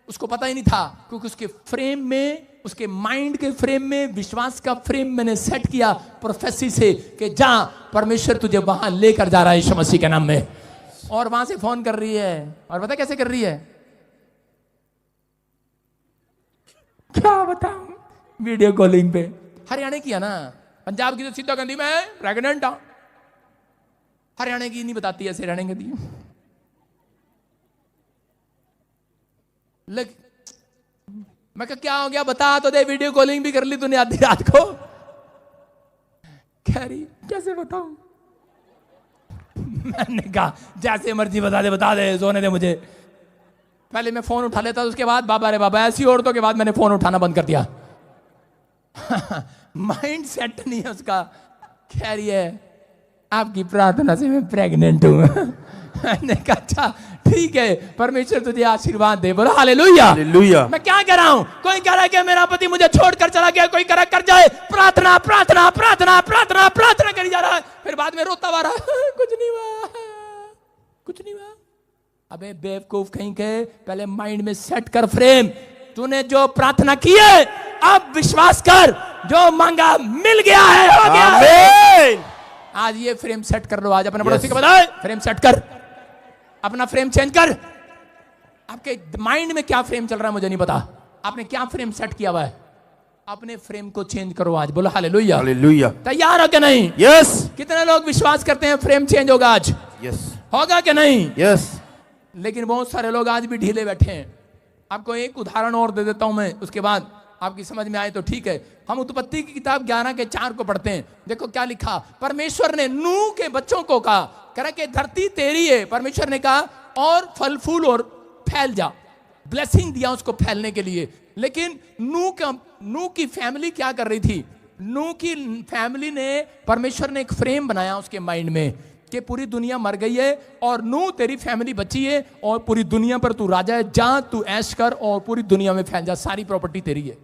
उसको पता ही नहीं था, क्योंकि उसके फ्रेम में, उसके माइंड के फ्रेम में, विश्वास का फ्रेम मैंने सेट किया प्रोफेसी से कि जा, परमेश्वर तुझे वहां लेकर जा रहा है यीशु मसीह के नाम में। और वहां से फोन कर रही है, और पता कैसे कर रही है, क्या बताऊं, वीडियो कॉलिंग पे। हरियाणा की है ना, पंजाब की तो सीधा कहती मैं प्रेग्नेंट हूं। हरियाणा की नहीं बताती ऐसे, हरियाणा की मैं कहा क्या हो गया बता तो दे, वीडियो कॉलिंग भी कर ली तूने आधी रात को। कह रही कैसे बताऊं। मैंने कहा जैसे मर्जी बता दे, सोने दे मुझे। पहले मैं फोन उठा लेता, उसके बाद बाबा रे बाबा, ऐसी औरतों के बाद मैंने फोन उठाना बंद कर दिया। माइंड सेट नहीं है उसका। कह रही है आपकी प्रार्थना से मैं प्रेग्नेंट हूं। मैंने कहा अच्छा ठीक है, परमेश्वर तुझे आशीर्वाद दे। बोलो हालेलुया। हालेलुया। मैं क्या कह रहा हूं, कोई कह रहा है कि मेरा पति मुझे छोड़कर चला गया, कोई कह रहा कर जाए, प्रार्थना प्रार्थना प्रार्थना प्रार्थना प्रार्थना करी जा रहा है, फिर बाद में रोता हुआ रहा, कुछ नहीं हुआ, कुछ नहीं हुआ। अबे बेवकूफ कहीं के, पहले माइंड में सेट कर फ्रेम। तूने जो प्रार्थना की है अब विश्वास कर, जो मांगा मिल गया है, हो गया है। आज ये फ्रेम सेट कर लो, आज अपने पड़ोसी को बताए फ्रेम सेट कर, अपना फ्रेम चेंज कर। आपके माइंड में क्या फ्रेम चल रहा है मुझे नहीं पता, आपने क्या फ्रेम सेट किया हुआ है, अपने फ्रेम को चेंज करो आज। बोलो हालेलुया। हालेलुया। तैयार हो क्या नहीं? यस। कितने लोग विश्वास करते हैं फ्रेम चेंज होगा आज? यस। होगा क्या नहीं? यस। लेकिन बहुत सारे लोग आज भी ढीले बैठे हैं। आपको एक उदाहरण और दे देता हूं मैं, उसके बाद आपकी समझ में आए तो ठीक है। हम उत्पत्ति की किताब 11:4 को पढ़ते हैं। देखो क्या लिखा, परमेश्वर ने नूह के बच्चों को कहा, कह रहा कि धरती तेरी है। परमेश्वर ने कहा और फल फूल और फैल जा, ब्लेसिंग दिया उसको फैलने के लिए। लेकिन नूह की फैमिली क्या कर रही थी? नूह की फैमिली ने, परमेश्वर ने एक फ्रेम बनाया उसके माइंड में कि पूरी दुनिया मर गई है और नूह तेरी फैमिली बची है और पूरी दुनिया पर तू राजा है, जा तू ऐश कर और पूरी दुनिया में फैल जा, सारी प्रॉपर्टी तेरी है।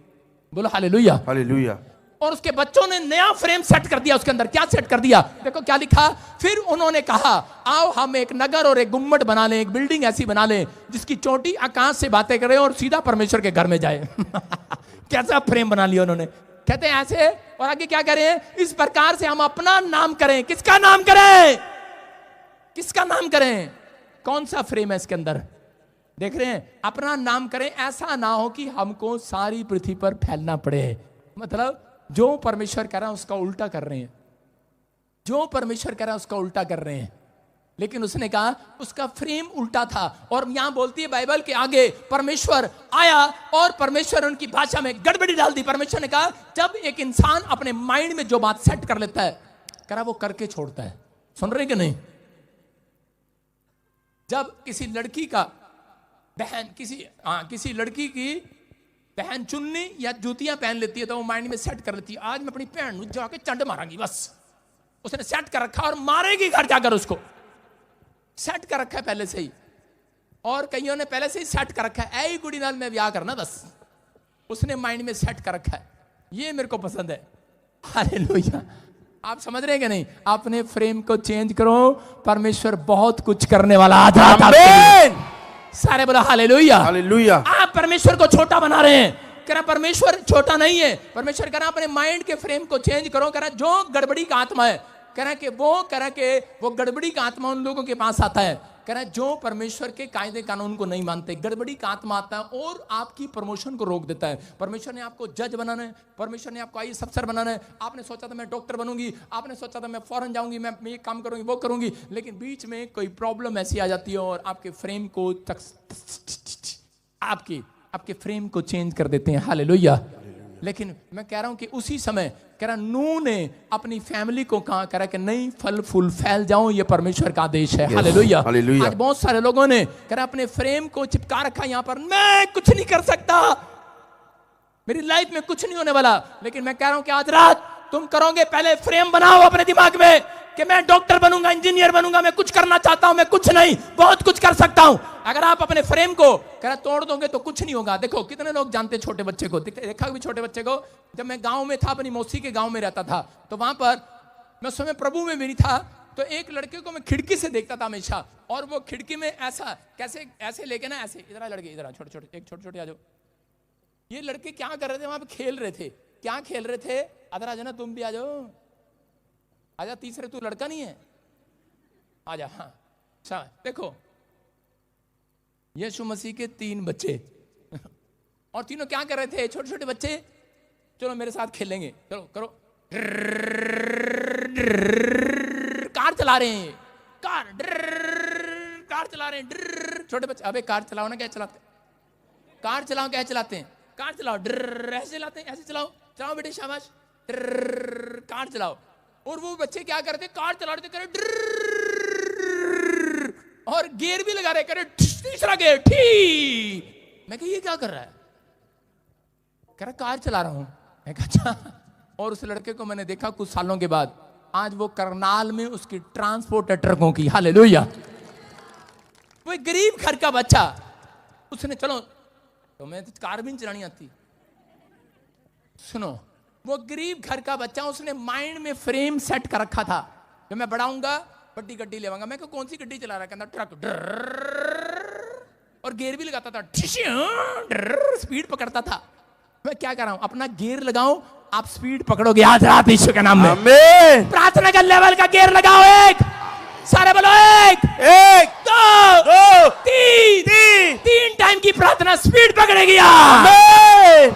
बोलो हालेलुया। हालेलुया। और उसके बच्चों ने नया फ्रेम सेट कर दिया उसके अंदर। क्या सेट कर दिया? देखो क्या लिखा, फिर उन्होंने कहा आओ हम एक नगर और एक गुम्मट बना लें, एक बिल्डिंग ऐसी बना लें जिसकी चोटी आकाश से बातें करे और सीधा परमेश्वर के घर में जाए। कैसा फ्रेम बना लिया उन्होंने। कहते हैं ऐसे, और आगे क्या कह रहे हैं, इस प्रकार से हम अपना नाम करें। किसका नाम करें? किसका नाम करें? कौन सा फ्रेम है इसके अंदर? देख रहे हैं, अपना नाम करें, ऐसा ना हो कि हमको सारी पृथ्वी पर फैलना पड़े। मतलब जो परमेश्वर कह रहा है उसका उल्टा कर रहे हैं, जो परमेश्वर कह रहा है उसका उल्टा कर रहे हैं। लेकिन उसने कहा उसका फ्रेम उल्टा था। और यहां बोलती है बाइबल के आगे, परमेश्वर आया और परमेश्वर उनकी भाषा में गड़बड़ी डाल दी। परमेश्वर ने कहा जब एक इंसान अपने माइंड में जो बात सेट कर लेता है, कह रहा वो करके छोड़ता है। सुन रहे कि नहीं? जब किसी लड़की का बहन, किसी लड़की की बहन चुन्नी या जूतियां पहन लेती है तो वो माइंड में सेट कर लेती है, आज मैं अपनी बहन जाके चंड मारांगी। बस उसने सेट कर रखा और मारेगी घर जाकर, उसको सेट कर रखा है पहले से ही। और कईयों ने पहले से ही सेट कर रखा है, ऐ गुड़ी नाल में ब्याह करना, बस उसने माइंड में सेट कर रखा है, ये मेरे को पसंद है। हालेलुया। आप समझ रहे हैं कि नहीं? अपने फ्रेम को चेंज करो, परमेश्वर बहुत कुछ करने वाला। आमीन। सारे बोला हालेलुया। हालेलुया। आप परमेश्वर को छोटा बना रहे हैं। कह रहा परमेश्वर छोटा नहीं है। परमेश्वर कह रहा अपने माइंड के फ्रेम को चेंज करो। कह रहा जो गड़बड़ी का आत्मा है, कह रहा कि वो गड़बड़ी का आत्मा उन लोगों के पास आता है। कह रहा जो परमेश्वर के कायदे कानून को नहीं मानते, गड़बड़ी का आत्मा आता है और आपकी प्रमोशन को रोक देता है। परमेश्वर ने आपको जज बनाना है, परमेश्वर ने आपको आईएएस अफसर बनाना है। आपने सोचा था मैं डॉक्टर बनूंगी, आपने सोचा था मैं फॉरेन जाऊंगी, मैं ये काम करूंगी, वो करूंगी, लेकिन बीच में कोई प्रॉब्लम ऐसी आ जाती है और आपके फ्रेम को आपके फ्रेम को चेंज कर देते हैं। हालेलुया। लेकिन मैं कह रहा हूं कि उसी समय कह रहा नूह ने अपनी फैमिली को कहा, कह रहा कि नहीं फल फूल फैल जाओ, ये परमेश्वर का आदेश है। हालेलुया। आज बहुत सारे लोगों ने कह रहा अपने फ्रेम को चिपका रखा यहाँ पर, मैं कुछ नहीं कर सकता, मेरी लाइफ में कुछ नहीं होने वाला। लेकिन मैं कह रहा हूं कि आज रात तुम करोगे, पहले फ्रेम बनाओ अपने दिमाग में कि मैं डॉक्टर बनूंगा, इंजीनियर बनूंगा, मैं कुछ करना चाहता हूं, मैं कुछ नहीं बहुत कुछ कर सकता हूं। अगर आप अपने फ्रेम को कह तोड़ दोगे तो कुछ नहीं होगा। देखो कितने लोग जानते छोटे बच्चे को, देखा भी छोटे बच्चे को। जब मैं गांव में था, अपनी मौसी के गांव में रहता था, तो वहां पर मैं उस समय प्रभु में मेरी था, तो एक लड़के को मैं खिड़की से देखता था हमेशा, और वो खिड़की में ऐसा कैसे ऐसे लेके ना ऐसे, इधर लड़के इधर छोटे छोटे, एक छोटे छोटे आ जाओ। ये लड़के क्या कर रहे थे वहां पे, खेल रहे थे। क्या खेल रहे थे, अदर आ जाना, तुम भी आ जाओ, आजा, तीसरे तू लड़का नहीं है, आजा। हाँ अच्छा, देखो यीशु मसीह के 3 बच्चे और तीनों क्या कर रहे थे, छोटे छोटे बच्चे, चलो मेरे साथ खेलेंगे, चलो करो, कार चला रहे हैं, कार चला रहे हैं, छोटे बच्चे, अबे कार चलाओ ना, क्या चलाते, कार चलाओ, क्या चलाते हैं, कार चलाओ, ऐसे चलाते हैं, ऐसे चलाओ, चलाओ बेटे शाबाश, कार चलाओ। और वो बच्चे क्या करते, कार चला रहे थे, करे और गियर भी लगा रहे, करे तीसरा गियर, ठीक। मैं कहा ये क्या कर रहा है, कह रहा कार चला रहा हूं। मैं कहा अच्छा। और उस लड़के को मैंने देखा कुछ सालों के बाद, आज वो करनाल में उसकी ट्रांसपोर्ट ट्रकों की, हालेलुया। वो एक गरीब घर का बच्चा, उसने चलो तो मैं तो कार भी नहीं चलानी आती, सुनो, वो गरीब घर का बच्चा, उसने माइंड में फ्रेम सेट कर रखा था कि मैं बढ़ाऊंगा, बड़ी गड्डी लेवांगा। मैं कौन सी गड्डी चला रहा है, कहता ट्रक, और गियर भी लगाता था, स्पीड पकड़ता था। मैं क्या कर रहा हूं, अपना गियर लगाओ, आप स्पीड पकड़ोगे आज रात यीशु के नाम में। आमीन। प्रार्थना का लेवल का गियर लगाओ, एक, सारे बोलो, एक दो तीन टाइम की प्रार्थना स्पीड पकड़ेगी। आमीन,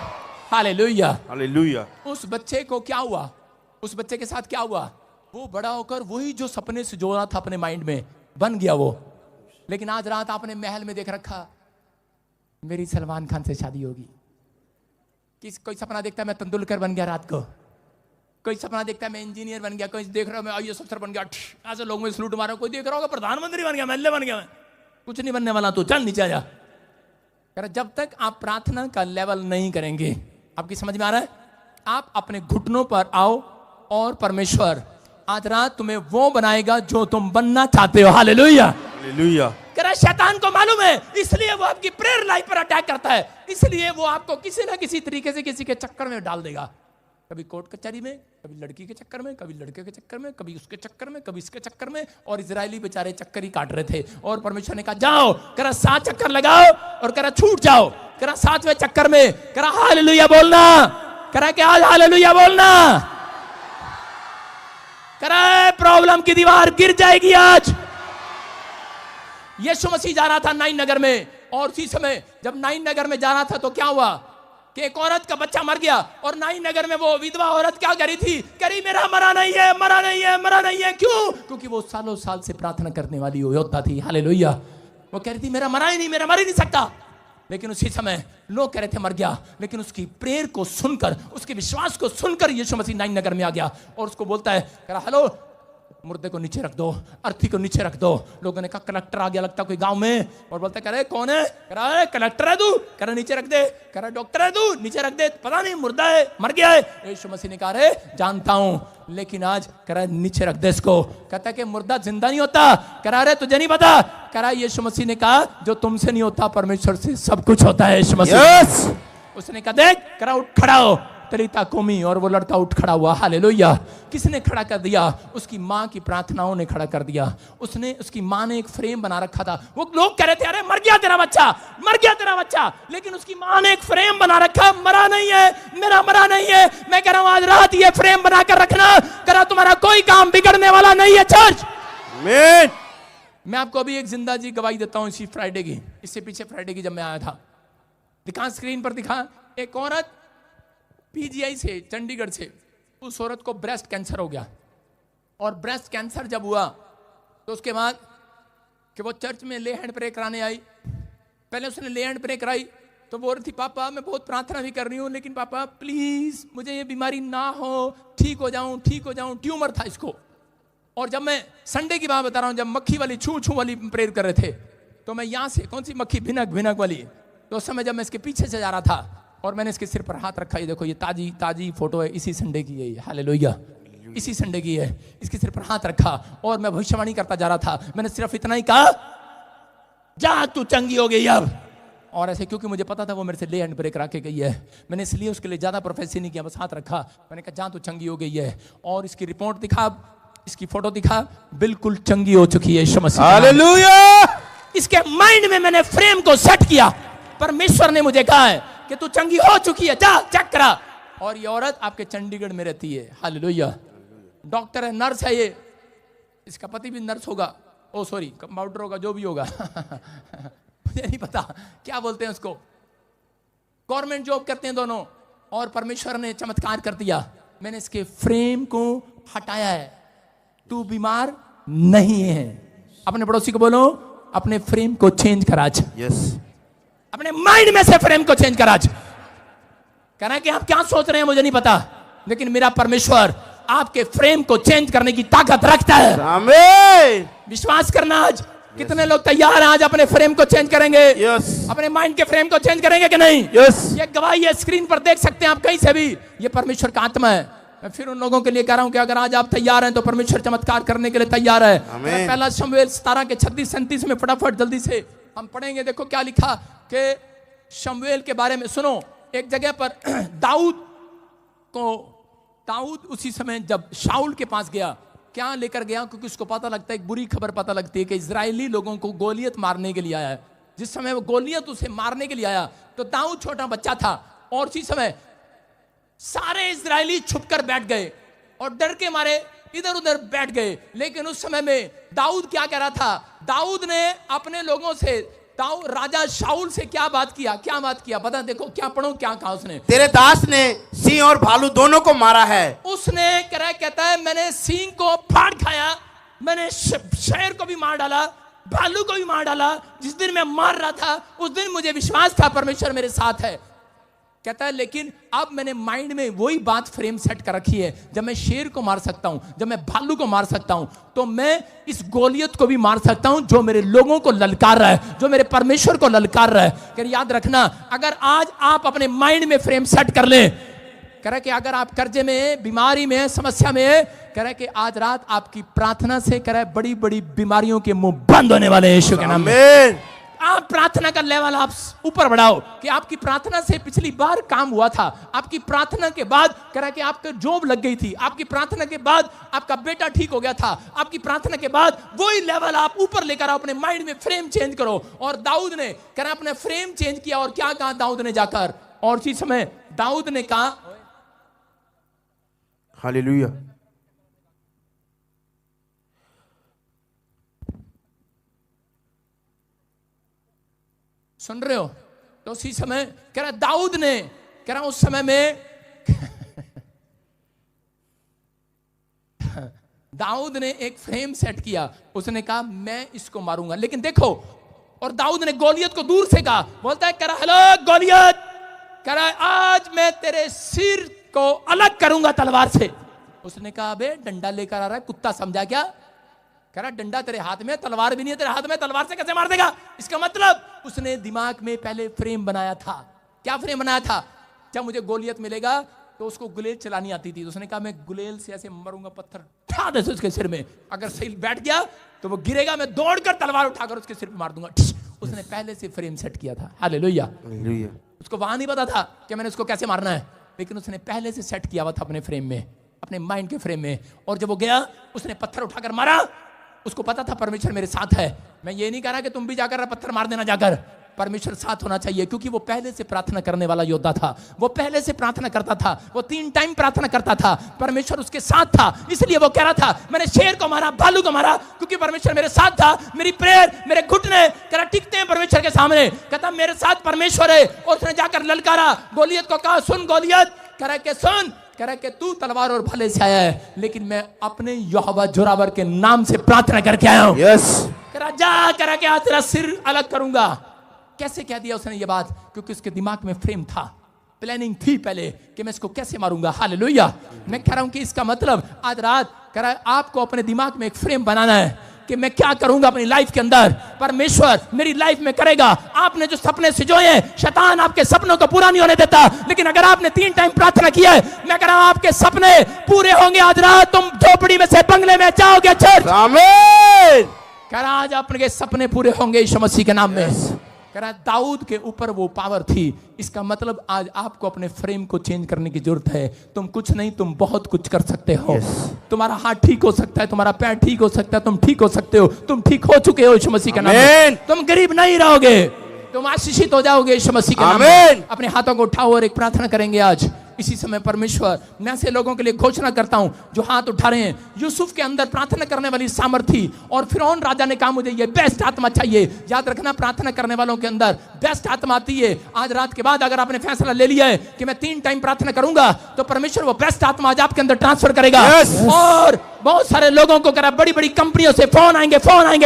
हालेलुया, हालेलुया। उस बच्चे को क्या हुआ, उस बच्चे के साथ क्या हुआ, वो बड़ा होकर वही जो सपने से जोड़ा था अपने माइंड में, बन गया वो। लेकिन आज रात आपने महल में देख रखा, मेरी सलमान खान से शादी होगी, कोई सपना देखता है मैं तेंदुलकर बन गया रात को, कोई सपना देखता है मैं इंजीनियर बन गया, कोई देख रहा है मैं आईएएस अफसर बन गया, ऐसे लोग में सलूट मारो, कोई देख रहा होगा प्रधानमंत्री बन गया, एमएलए बन गया। मैं कुछ नहीं बनने वाला, तो चल नीचे आ जा। जब तक आप प्रार्थना का लेवल नहीं करेंगे, आपकी समझ में आ रहा है, आप अपने घुटनों पर आओ और परमेश्वर आज रात तुम्हें वो बनाएगा जो तुम बनना चाहते हो। Hallelujah, hallelujah. शैतान को मालूम है, इसलिए वो आपकी प्रेयर लाइफ पर अटैक करता है, इसलिए वो आपको किसी ना किसी तरीके से किसी के चक्कर में डाल देगा, कभी कोर्ट कचहरी में, कभी लड़की के चक्कर में, कभी लड़के के चक्कर में, कभी उसके चक्कर में, कभी इसके चक्कर में। और इजरायली बेचारे चक्कर ही काट रहे थे, और परमेश्वर ने कहा जाओ, करा 7 चक्कर लगाओ, और करा छूट जाओ, करा 7वें चक्कर में करा हालेलुया बोलना, करा क्या हालेलुया बोलना, करा प्रॉब्लम की दीवार गिर जाएगी। आज यीशु मसीह जा रहा था नाइन नगर में, और उसी समय जब नाइन नगर में जा रहा था तो क्या हुआ कि एक औरत का बच्चा मर गया, और नाइन नगर में वो विधवा औरत क्या करी थी, करी मेरा मरा नहीं है, मरा नहीं है, मरा नहीं है। क्यों? क्योंकि वो सालों साल से प्रार्थना करने वाली योद्धा थी। हालेलुया। वो कह रही थी मेरा मरा ही नहीं, मेरा मर ही नहीं सकता। लेकिन उसी समय लोग कह रहे थे मर गया, लेकिन उसकी प्रेयर को सुनकर, उसके विश्वास को सुनकर यीशु मसीह नाइन नगर में आ गया, और उसको बोलता है, कह रहा हेलो, मुर्दे को नीचे रख दो, अर्थी को नीचे रख दो। लोगों ने कहा कलेक्टर आ गया लगता कोई गांव में, और बोलता कह रहे कौन है, कह रहा है कलेक्टर है तू, कह रहा नीचे रख दे, कह रहा डॉक्टर है तू, नीचे रख दे, पता नहीं मुर्दा है, मर गया है। यीशु मसीह ने कहा रे जानता हूं, लेकिन आज कह रहा नीचे रख दे इसको। कहता है कि मुर्दा जिंदा नहीं होता, कह रहा है तुझे नहीं पता, कह रहा यीशु मसीह ने कहा जो तुमसे नहीं होता परमेश्वर से सब कुछ होता है। यीशु मसीह उसने कहा देख, कह रहा उठ खड़ा हो, तलीता कुमी, और वो लड़का उठ खड़ा हुआ। हालेलुया। किसने खड़ा कर दिया? उसकी माँ की प्रार्थनाओं ने खड़ा कर दिया। उसकी माँ ने एक फ्रेम बना रखा था। वो लोग कह रहे थे अरे मर गया तेरा बच्चा, मर गया तेरा बच्चा, लेकिन उसकी माँ ने एक फ्रेम बना रखा, मरा नहीं है, मेरा मरा नहीं है। मैं कह रहा हूं आज रात ये फ्रेम बना कर रखना, कह रहा तुम्हारा कोई काम बिगड़ने वाला नहीं है। चर्च मैं आपको अभी एक जिंदा जी गवाही देता हूं इसी फ्राइडे की, इससे पीछे फ्राइडे की जब मैं आया था, दिखा स्क्रीन पर दिखा, एक औरत पीजीआई से, चंडीगढ़ से, उस औरत को ब्रेस्ट कैंसर हो गया, और ब्रेस्ट कैंसर जब हुआ तो उसके बाद कि वो चर्च में ले हैंड प्रे कराने आई। पहले उसने ले हैंड प्रे कराई तो बोल रही थी पापा मैं बहुत प्रार्थना भी कर रही हूँ, लेकिन पापा प्लीज मुझे ये बीमारी ना हो, ठीक हो जाऊं, ठीक हो जाऊं। ट्यूमर था इसको। और जब मैं संडे की बात बता रहा हूँ, जब मक्खी वाली छू छू वाली प्रेयर कर रहे थे, तो मैं यहाँ से कौन सी मक्खी, भिनक भिनक वाली, तो उस समय जब मैं इसके पीछे से जा रहा था और मैंने इसके सिर पर हाथ रखा, ये देखो ये ताजी ताजी फोटो है, इसी संडे की है ये, हालेलुया, इसी संडे की है। इसके सिर पर हाथ रखा और मैं भविष्यवाणी करता जा रहा था। मैंने सिर्फ इतना ही कहा, जा तू चंगी हो गई अब। और ऐसे क्योंकि मुझे पता था वो मेरे से ले हैंड ब्रेक रखे गई है, मैंने इसलिए उसके लिए ज्यादा प्रोफेसी नहीं किया, बस हाथ रखा। मैंने कहा जा तू चंगी हो गई है। और इसकी रिपोर्ट दिखा, इसकी फोटो दिखा, बिल्कुल चंगी हो चुकी है यीशु मसीह। हालेलुया। इसके माइंड में मैंने फ्रेम को सेट किया। परमेश्वर ने मुझे कहा है कि तू चंगी हो चुकी है, जा चेक करा। और ये औरत आपके चंडीगढ़ में रहती है, हालेलुया। डॉक्टर है, नर्स है ये, इसका पति भी नर्स होगा, ओ सॉरी कंपाउंडर होगा, जो भी होगा मुझे नहीं पता क्या बोलते हैं उसको, गवर्नमेंट जॉब करते हैं दोनों। और परमेश्वर ने चमत्कार कर दिया, मैंने इसके फ्रेम को हटाया है, तू बीमार नहीं है। अपने पड़ोसी को बोलो, अपने फ्रेम को चेंज कर आज। यस। अपने माइंड में से फ्रेम को चेंज कर आज। कहना कि आप क्या सोच रहे हैं मुझे नहीं पता, लेकिन मेरा परमेश्वर आपके फ्रेम को चेंज करने की ताकत रखता है। आमीन। विश्वास करना आज। कितने लोग तैयार हैं आज अपने फ्रेम को चेंज करेंगे? यस। अपने माइंड के फ्रेम को चेंज करेंगे कि नहीं? यस। ये गवाही है, स्क्रीन पर देख सकते हैं आप कहीं से भी। ये परमेश्वर का आत्मा है। मैं फिर उन लोगों के लिए कह रहा हूं कि अगर आज आप तैयार हैं तो परमेश्वर चमत्कार करने के लिए तैयार है। पहला शमूएल 17 के 36-37 में फटाफट जल्दी से हम पढ़ेंगे। देखो क्या लिखा कि शमूएल के बारे में सुनो। एक जगह पर दाऊद उसी समय जब शाऊल के पास गया, क्या लेकर गया? क्योंकि उसको पता लगता है, एक बुरी खबर पता लगती है कि इजरायली लोगों को गोलियत मारने के लिए आया है। जिस समय वो गोलियत उसे मारने के लिए आया तो दाऊद छोटा बच्चा था, और उसी समय सारे इजरायली छुपकर बैठ गए और डर के मारे इधर उधर बैठ गए। लेकिन उस समय में दाऊद क्या कह रहा था? दाऊद ने अपने लोगों से, राजा शाऊल से क्या बात किया? क्या बात किया पता? देखो क्या पढ़ो, क्या कहा उसने? तेरे दास ने सिंह और भालू दोनों को मारा है। उसने कहता है मैंने सिंह को फाड़ खाया, मैंने शेर को भी मार डाला, भालू को भी मार डाला। जिस दिन मैं मार रहा था उस दिन मुझे विश्वास था परमेश्वर मेरे साथ है। कहता है लेकिन अब मैंने माइंड में वही बात फ्रेम सेट कर रखी है, जब मैं शेर को मार सकता हूं, जब मैं भालू को मार सकता हूं, तो मैं इस गोलियत को भी मार सकता हूं जो मेरे लोगों को ललकार रहा है, जो मेरे परमेश्वर को ललकार रहा है। कि याद रखना, अगर आज आप अपने माइंड में फ्रेम सेट कर लें, कह रहा कि अगर आप कर्जे में, बीमारी में, समस्या में, कह रहा कि आज रात आपकी प्रार्थना से कह रहा बड़ी बड़ी बीमारियों के मुंह बंद होने वाले हैं यीशु के नाम में। आप प्रार्थना का लेवल आप ऊपर बढ़ाओ कि आपकी प्रार्थना से पिछली बार काम हुआ था, आपकी प्रार्थना के बाद कह रहा कि आपका जॉब लग गई थी, आपकी प्रार्थना के बाद आपका बेटा ठीक हो गया था, आपकी प्रार्थना के बाद वही लेवल आप ऊपर लेकर आओ, अपने माइंड में फ्रेम चेंज करो। और दाऊद ने कह रहा अपने फ्रेम चेंज किया, और क्या कहा दाऊद ने जाकर? और इसी समय दाऊद ने कहा, हालेलुया, सुन रहे हो? तो उसी समय कह रहा दाऊद ने, कह रहा उस समय में दाऊद ने एक फ्रेम सेट किया। उसने कहा मैं इसको मारूंगा। लेकिन देखो, और दाऊद ने गोलियत को दूर से कहा, बोलता है कह रहा हेलो गोलियत, कह रहा आज मैं तेरे सिर को अलग करूंगा तलवार से। उसने कहा बे डंडा लेकर आ रहा है, कुत्ता समझा क्या? कह रहा डंडा तेरे हाथ में, तलवार भी नहीं है तेरे हाथ में, तलवार से कैसे मार देगा? इसका मतलब उसने दिमाग में पहले फ्रेम बनाया था। क्या फ्रेम बनाया था? जब मुझे गोलियत मिलेगा तो उसको गुलेल चलानी आती थी, तो उसने कहा मैं गुलेल से ऐसे मरूंगा, पत्थर ठा दे उसके सिर में, अगर सही बैठ गया तो वो गिरेगा, मैं दौड़कर तलवार उठाकर उसके सिर पे मार दूंगा। उसने पहले से फ्रेम सेट किया था। हालेलुया। उसको वहां नहीं पता था कि मैंने उसको कैसे मारना है, लेकिन उसने पहले से सेट किया हुआ था अपने फ्रेम में, अपने माइंड के फ्रेम में। और जब वो गया उसने पत्थर उठाकर मारा, उसको पता था परमेश्वर मेरे साथ है। मैं ये नहीं कह रहा कि तुम भी जाकर पत्थर मार देना जाकर, परमेश्वर साथ होना चाहिए, क्योंकि वो पहले से प्रार्थना करने वाला योद्धा था, वो पहले से प्रार्थना करता था, वो 3 टाइम प्रार्थना करता था, परमेश्वर उसके साथ था। इसलिए वो कह रहा था मैंने शेर को मारा, भालू को मारा, क्योंकि परमेश्वर मेरे साथ था। मेरी प्रेयर, मेरे घुटने कह रहा टिकते हैं परमेश्वर के सामने, कहता मेरे साथ परमेश्वर है। और उसने जाकर ललकारा, गोलियत को कहा सुन गोलियत, कह रहा कि सुन, कह रहा कि तू तलवार और भले से आया है, लेकिन मैं अपने यहोवा जोरावर के नाम से प्रार्थना करके आया हूं। यस। कह रहा जा, कह रहा कि आज तेरा सिर अलग करूंगा। कैसे कह दिया उसने ये बात? क्योंकि उसके दिमाग में फ्रेम था, प्लानिंग थी पहले कि मैं इसको कैसे मारूंगा। हालेलुया। मैं कह रहा हूं कि इसका मतलब आज रात कह रहा है आपको अपने दिमाग में एक फ्रेम बनाना है कि मैं क्या करूंगा अपनी लाइफ के अंदर, परमेश्वर मेरी लाइफ में करेगा। आपने जो सपने सिजोए, शैतान आपके सपनों को पूरा नहीं होने देता, लेकिन अगर आपने 3 टाइम प्रार्थना किया है, मैं कह रहा हूं आपके सपने पूरे होंगे। आज रात तुम झोपड़ी में से बंगले में जाओगे चर्च। आमीन। कह रहा आज आपके सपने पूरे होंगे यीशु मसीह के नाम में। कह रहा दाऊद के ऊपर वो पावर थी। इसका मतलब आज आपको अपने फ्रेम को चेंज करने की जरूरत है। तुम कुछ नहीं, तुम बहुत कुछ कर सकते हो। तुम्हारा हाथ ठीक हो सकता है, तुम्हारा पैर ठीक हो सकता है, तुम ठीक हो सकते हो, तुम ठीक हो चुके हो यीशु मसीह के नाम में। तुम गरीब नहीं रहोगे, तुम आशीषित हो जाओगे यीशु मसीह के नाम में। अपने हाथों को उठाओ और एक प्रार्थना करेंगे आज इसी समय। परमेश्वर, मैं ऐसे लोगों के लिए घोषणा करता हूं जो हाथ उठा रहे हैं, यूसुफ के अंदर प्रार्थना करने वाली सामर्थ्य थी और फिरौन राजा ने कहा मुझे ये बेस्ट आत्मा चाहिए। याद रखना, प्रार्थना करने वालों के अंदर बेस्ट आत्मा आती है। आज रात के बाद अगर आपने फैसला ले लिया है कि मैं 3 टाइम प्रार्थना करूंगा, तो परमेश्वर वो बेस्ट आत्मा आज आपके अंदर ट्रांसफर करेगा। और बहुत सारे लोगों को करा बड़ी बड़ी कंपनियों से फोन आएंगे,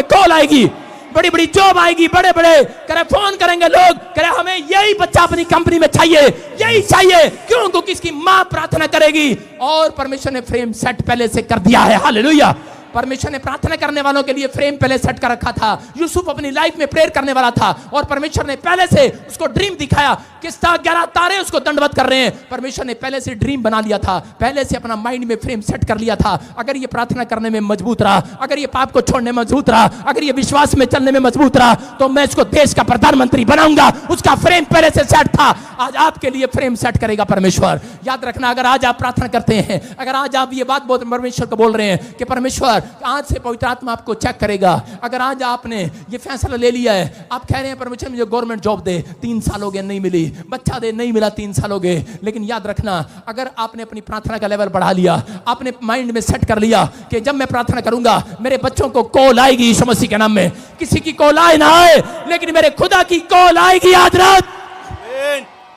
कॉल आएगी, बड़ी बड़ी जॉब आएगी, बड़े बड़े करे फोन करेंगे लोग, करे हमें यही बच्चा अपनी कंपनी में चाहिए, यही चाहिए। क्यों? क्योंकि इसकी मां प्रार्थना करेगी और परमेश्वर ने फ्रेम सेट पहले से कर दिया है। हालेलुया। परमेश्वर ने प्रार्थना करने वालों के लिए फ्रेम पहले सेट कर रखा था। यूसुफ अपनी लाइफ में प्रेयर करने वाला था और परमेश्वर ने पहले से उसको ड्रीम दिखाया कि 11 तारे उसको दंडवत कर रहे हैं। परमेश्वर ने पहले से ड्रीम बना लिया था, पहले से अपना माइंड में फ्रेम सेट कर लिया था। अगर ये प्रार्थना करने में मजबूत रहा, अगर ये पाप को छोड़ने में मजबूत रहा, अगर ये विश्वास में चलने में मजबूत रहा, तो मैं इसको देश का प्रधानमंत्री बनाऊंगा। उसका फ्रेम पहले से सेट था, आज आपके लिए फ्रेम सेट करेगा परमेश्वर। याद रखना, अगर आज आप प्रार्थना करते हैं, अगर आज आप ये बात परमेश्वर को बोल रहे हैं कि परमेश्वर आज से पवित्र आत्मा आपको चेक करेगा। अगर आज आपने ये फैसला ले लिया है, आप कह रहे हैं परमेश्वर मुझे गवर्नमेंट जॉब दे, 3 साल हो गए नहीं मिली, बच्चा दे नहीं मिला 3 साल हो गए, लेकिन याद रखना, अगर आपने अपनी प्रार्थना का लेवल बढ़ा लिया, आपने माइंड में सेट कर लिया कि जब मैं प्रार्थना करूंगा मेरे बच्चों को कॉल आएगी यीशु मसीह के नाम में, किसी की कॉल आए ना आए, लेकिन मेरे खुदा की कॉल आएगी आज रात।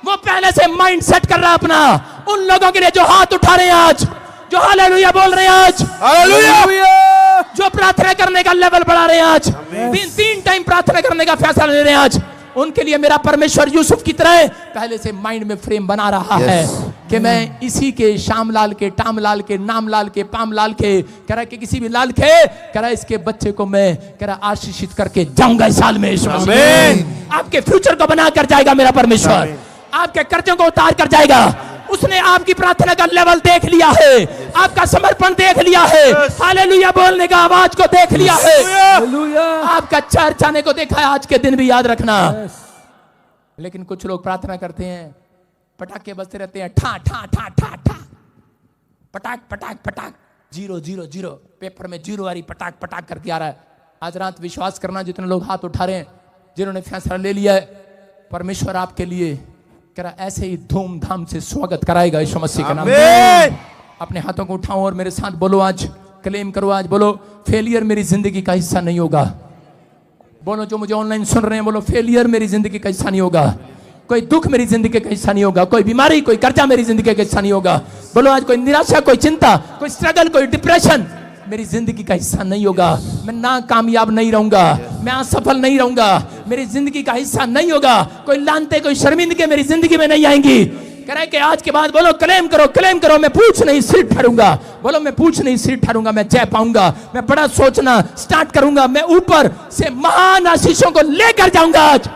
वो पहले से माइंड सेट कर रहा है अपना। उन लोगों के लिए जो हाथ उठा रहे हैं आज, जो हालेलुया बोल रहे हैं आज, हालेलुया, जो प्रार्थना करने का लेवल बढ़ा रहे हैं आज, 3 टाइम प्रार्थना करने का फैसला ले रहे हैं आज, उनके लिए मेरा परमेश्वर यूसुफ की तरह पहले से माइंड में फ्रेम बना रहा है कि मैं इसी के श्यामलाल के, टामलाल के, नामलाल के, पामलाल के, कह रहा कि किसी भी लाल के, कह रहा इसके बच्चे को मैं कह रहा आशीषित करके जाऊंगा इस साल में। आपके फ्यूचर को बना कर जाएगा मेरा परमेश्वर, आपके कर्जों को उतार कर जाएगा। उसने आपकी प्रार्थना का लेवल देख लिया है, आपका समर्पण देख लिया है, हालेलुया बोलने का आवाज को देख लिया है, आपका चर्च आने को देखा है आज के दिन भी। याद रखना, लेकिन कुछ लोग प्रार्थना करते हैं, पटाखे बजते रहते हैं, ठा ठा ठा ठा ठा, पटाख पटाख पटाख, 0 0 0, पेपर में 0 वाली पटाख पटाख करके आ रहा है। आज रात विश्वास करना, जितने लोग हाथ उठा रहे हैं, जिन्होंने फैसला ले लिया है, परमेश्वर आपके लिए ऐसे ही धूमधाम से स्वागत कराएगा यीशु मसीह के नाम में। अपने हाथों को उठाओ और मेरे साथ बोलो, आज क्लेम करो, आज बोलो फेलियर मेरी जिंदगी का हिस्सा नहीं होगा। बोलो जो मुझे ऑनलाइन सुन रहे हैं, बोलो फेलियर मेरी जिंदगी का हिस्सा नहीं होगा, कोई दुख मेरी जिंदगी का हिस्सा नहीं होगा, कोई बीमारी, कोई कर्जा मेरी जिंदगी का हिस्सा नहीं होगा। बोलो आज कोई निराशा, कोई चिंता, कोई स्ट्रगल, कोई डिप्रेशन मेरी जिंदगी का हिस्सा नहीं होगा। मैं ना कामयाब नहीं रहूंगा, मैं असफल नहीं रहूंगा, मेरी जिंदगी का हिस्सा नहीं होगा। कोई लानते, कोई शर्मिंदगी मेरी जिंदगी में नहीं आएंगी। कह रहे कि आज के बाद बोलो क्लेम करो, क्लेम करो, मैं पूछ नहीं सिर ठहरूंगा। बोलो मैं पूछ नहीं सिर ठहरूंगा, मैं जय पाऊंगा, मैं बड़ा सोचना स्टार्ट करूंगा, मैं ऊपर से महान आशीषों को लेकर जाऊंगा। आज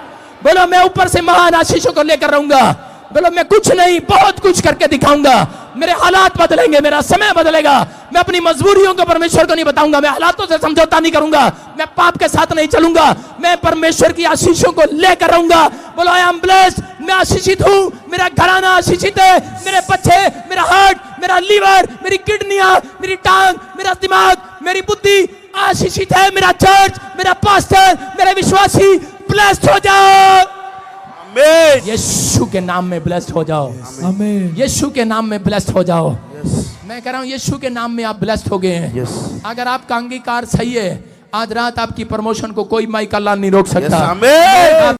बोलो मैं ऊपर से महान आशीषों को लेकर रहूंगा। बोलो मैं कुछ नहीं, बहुत कुछ करके दिखाऊंगा। मेरे हालात बदलेंगे, मेरा समय बदलेगा। मैं अपनी मजबूरियों को परमेश्वर को नहीं बताऊंगा, मैं हालातों से समझौता नहीं करूंगा, मैं पाप के साथ नहीं चलूंगा, मैं परमेश्वर की आशीषों को लेकर रहूंगा। बोलो आई एम ब्लेस्ड, मैं आशीषित हूं, मेरा घराना आशीषित है, मेरे बच्चे, मेरा हार्ट, मेरा लीवर, मेरी किडनियां, मेरी टांग, मेरा दिमाग, मेरी बुद्धि आशीषित है, मेरा चर्च, मेरा पास्टर, मेरे विश्वासी ब्लेस्ड हो जाओ। यीशु के नाम में ब्लेस्ड हो जाओ, यीशु के नाम में ब्लेस्ड हो जाओ। मैं कह रहा हूं यीशु के नाम में आप ब्लेस्ड हो गए हैं। अगर आपका अंगीकार सही है, आज रात आपकी प्रमोशन को कोई माइकल लाल नहीं रोक सकता।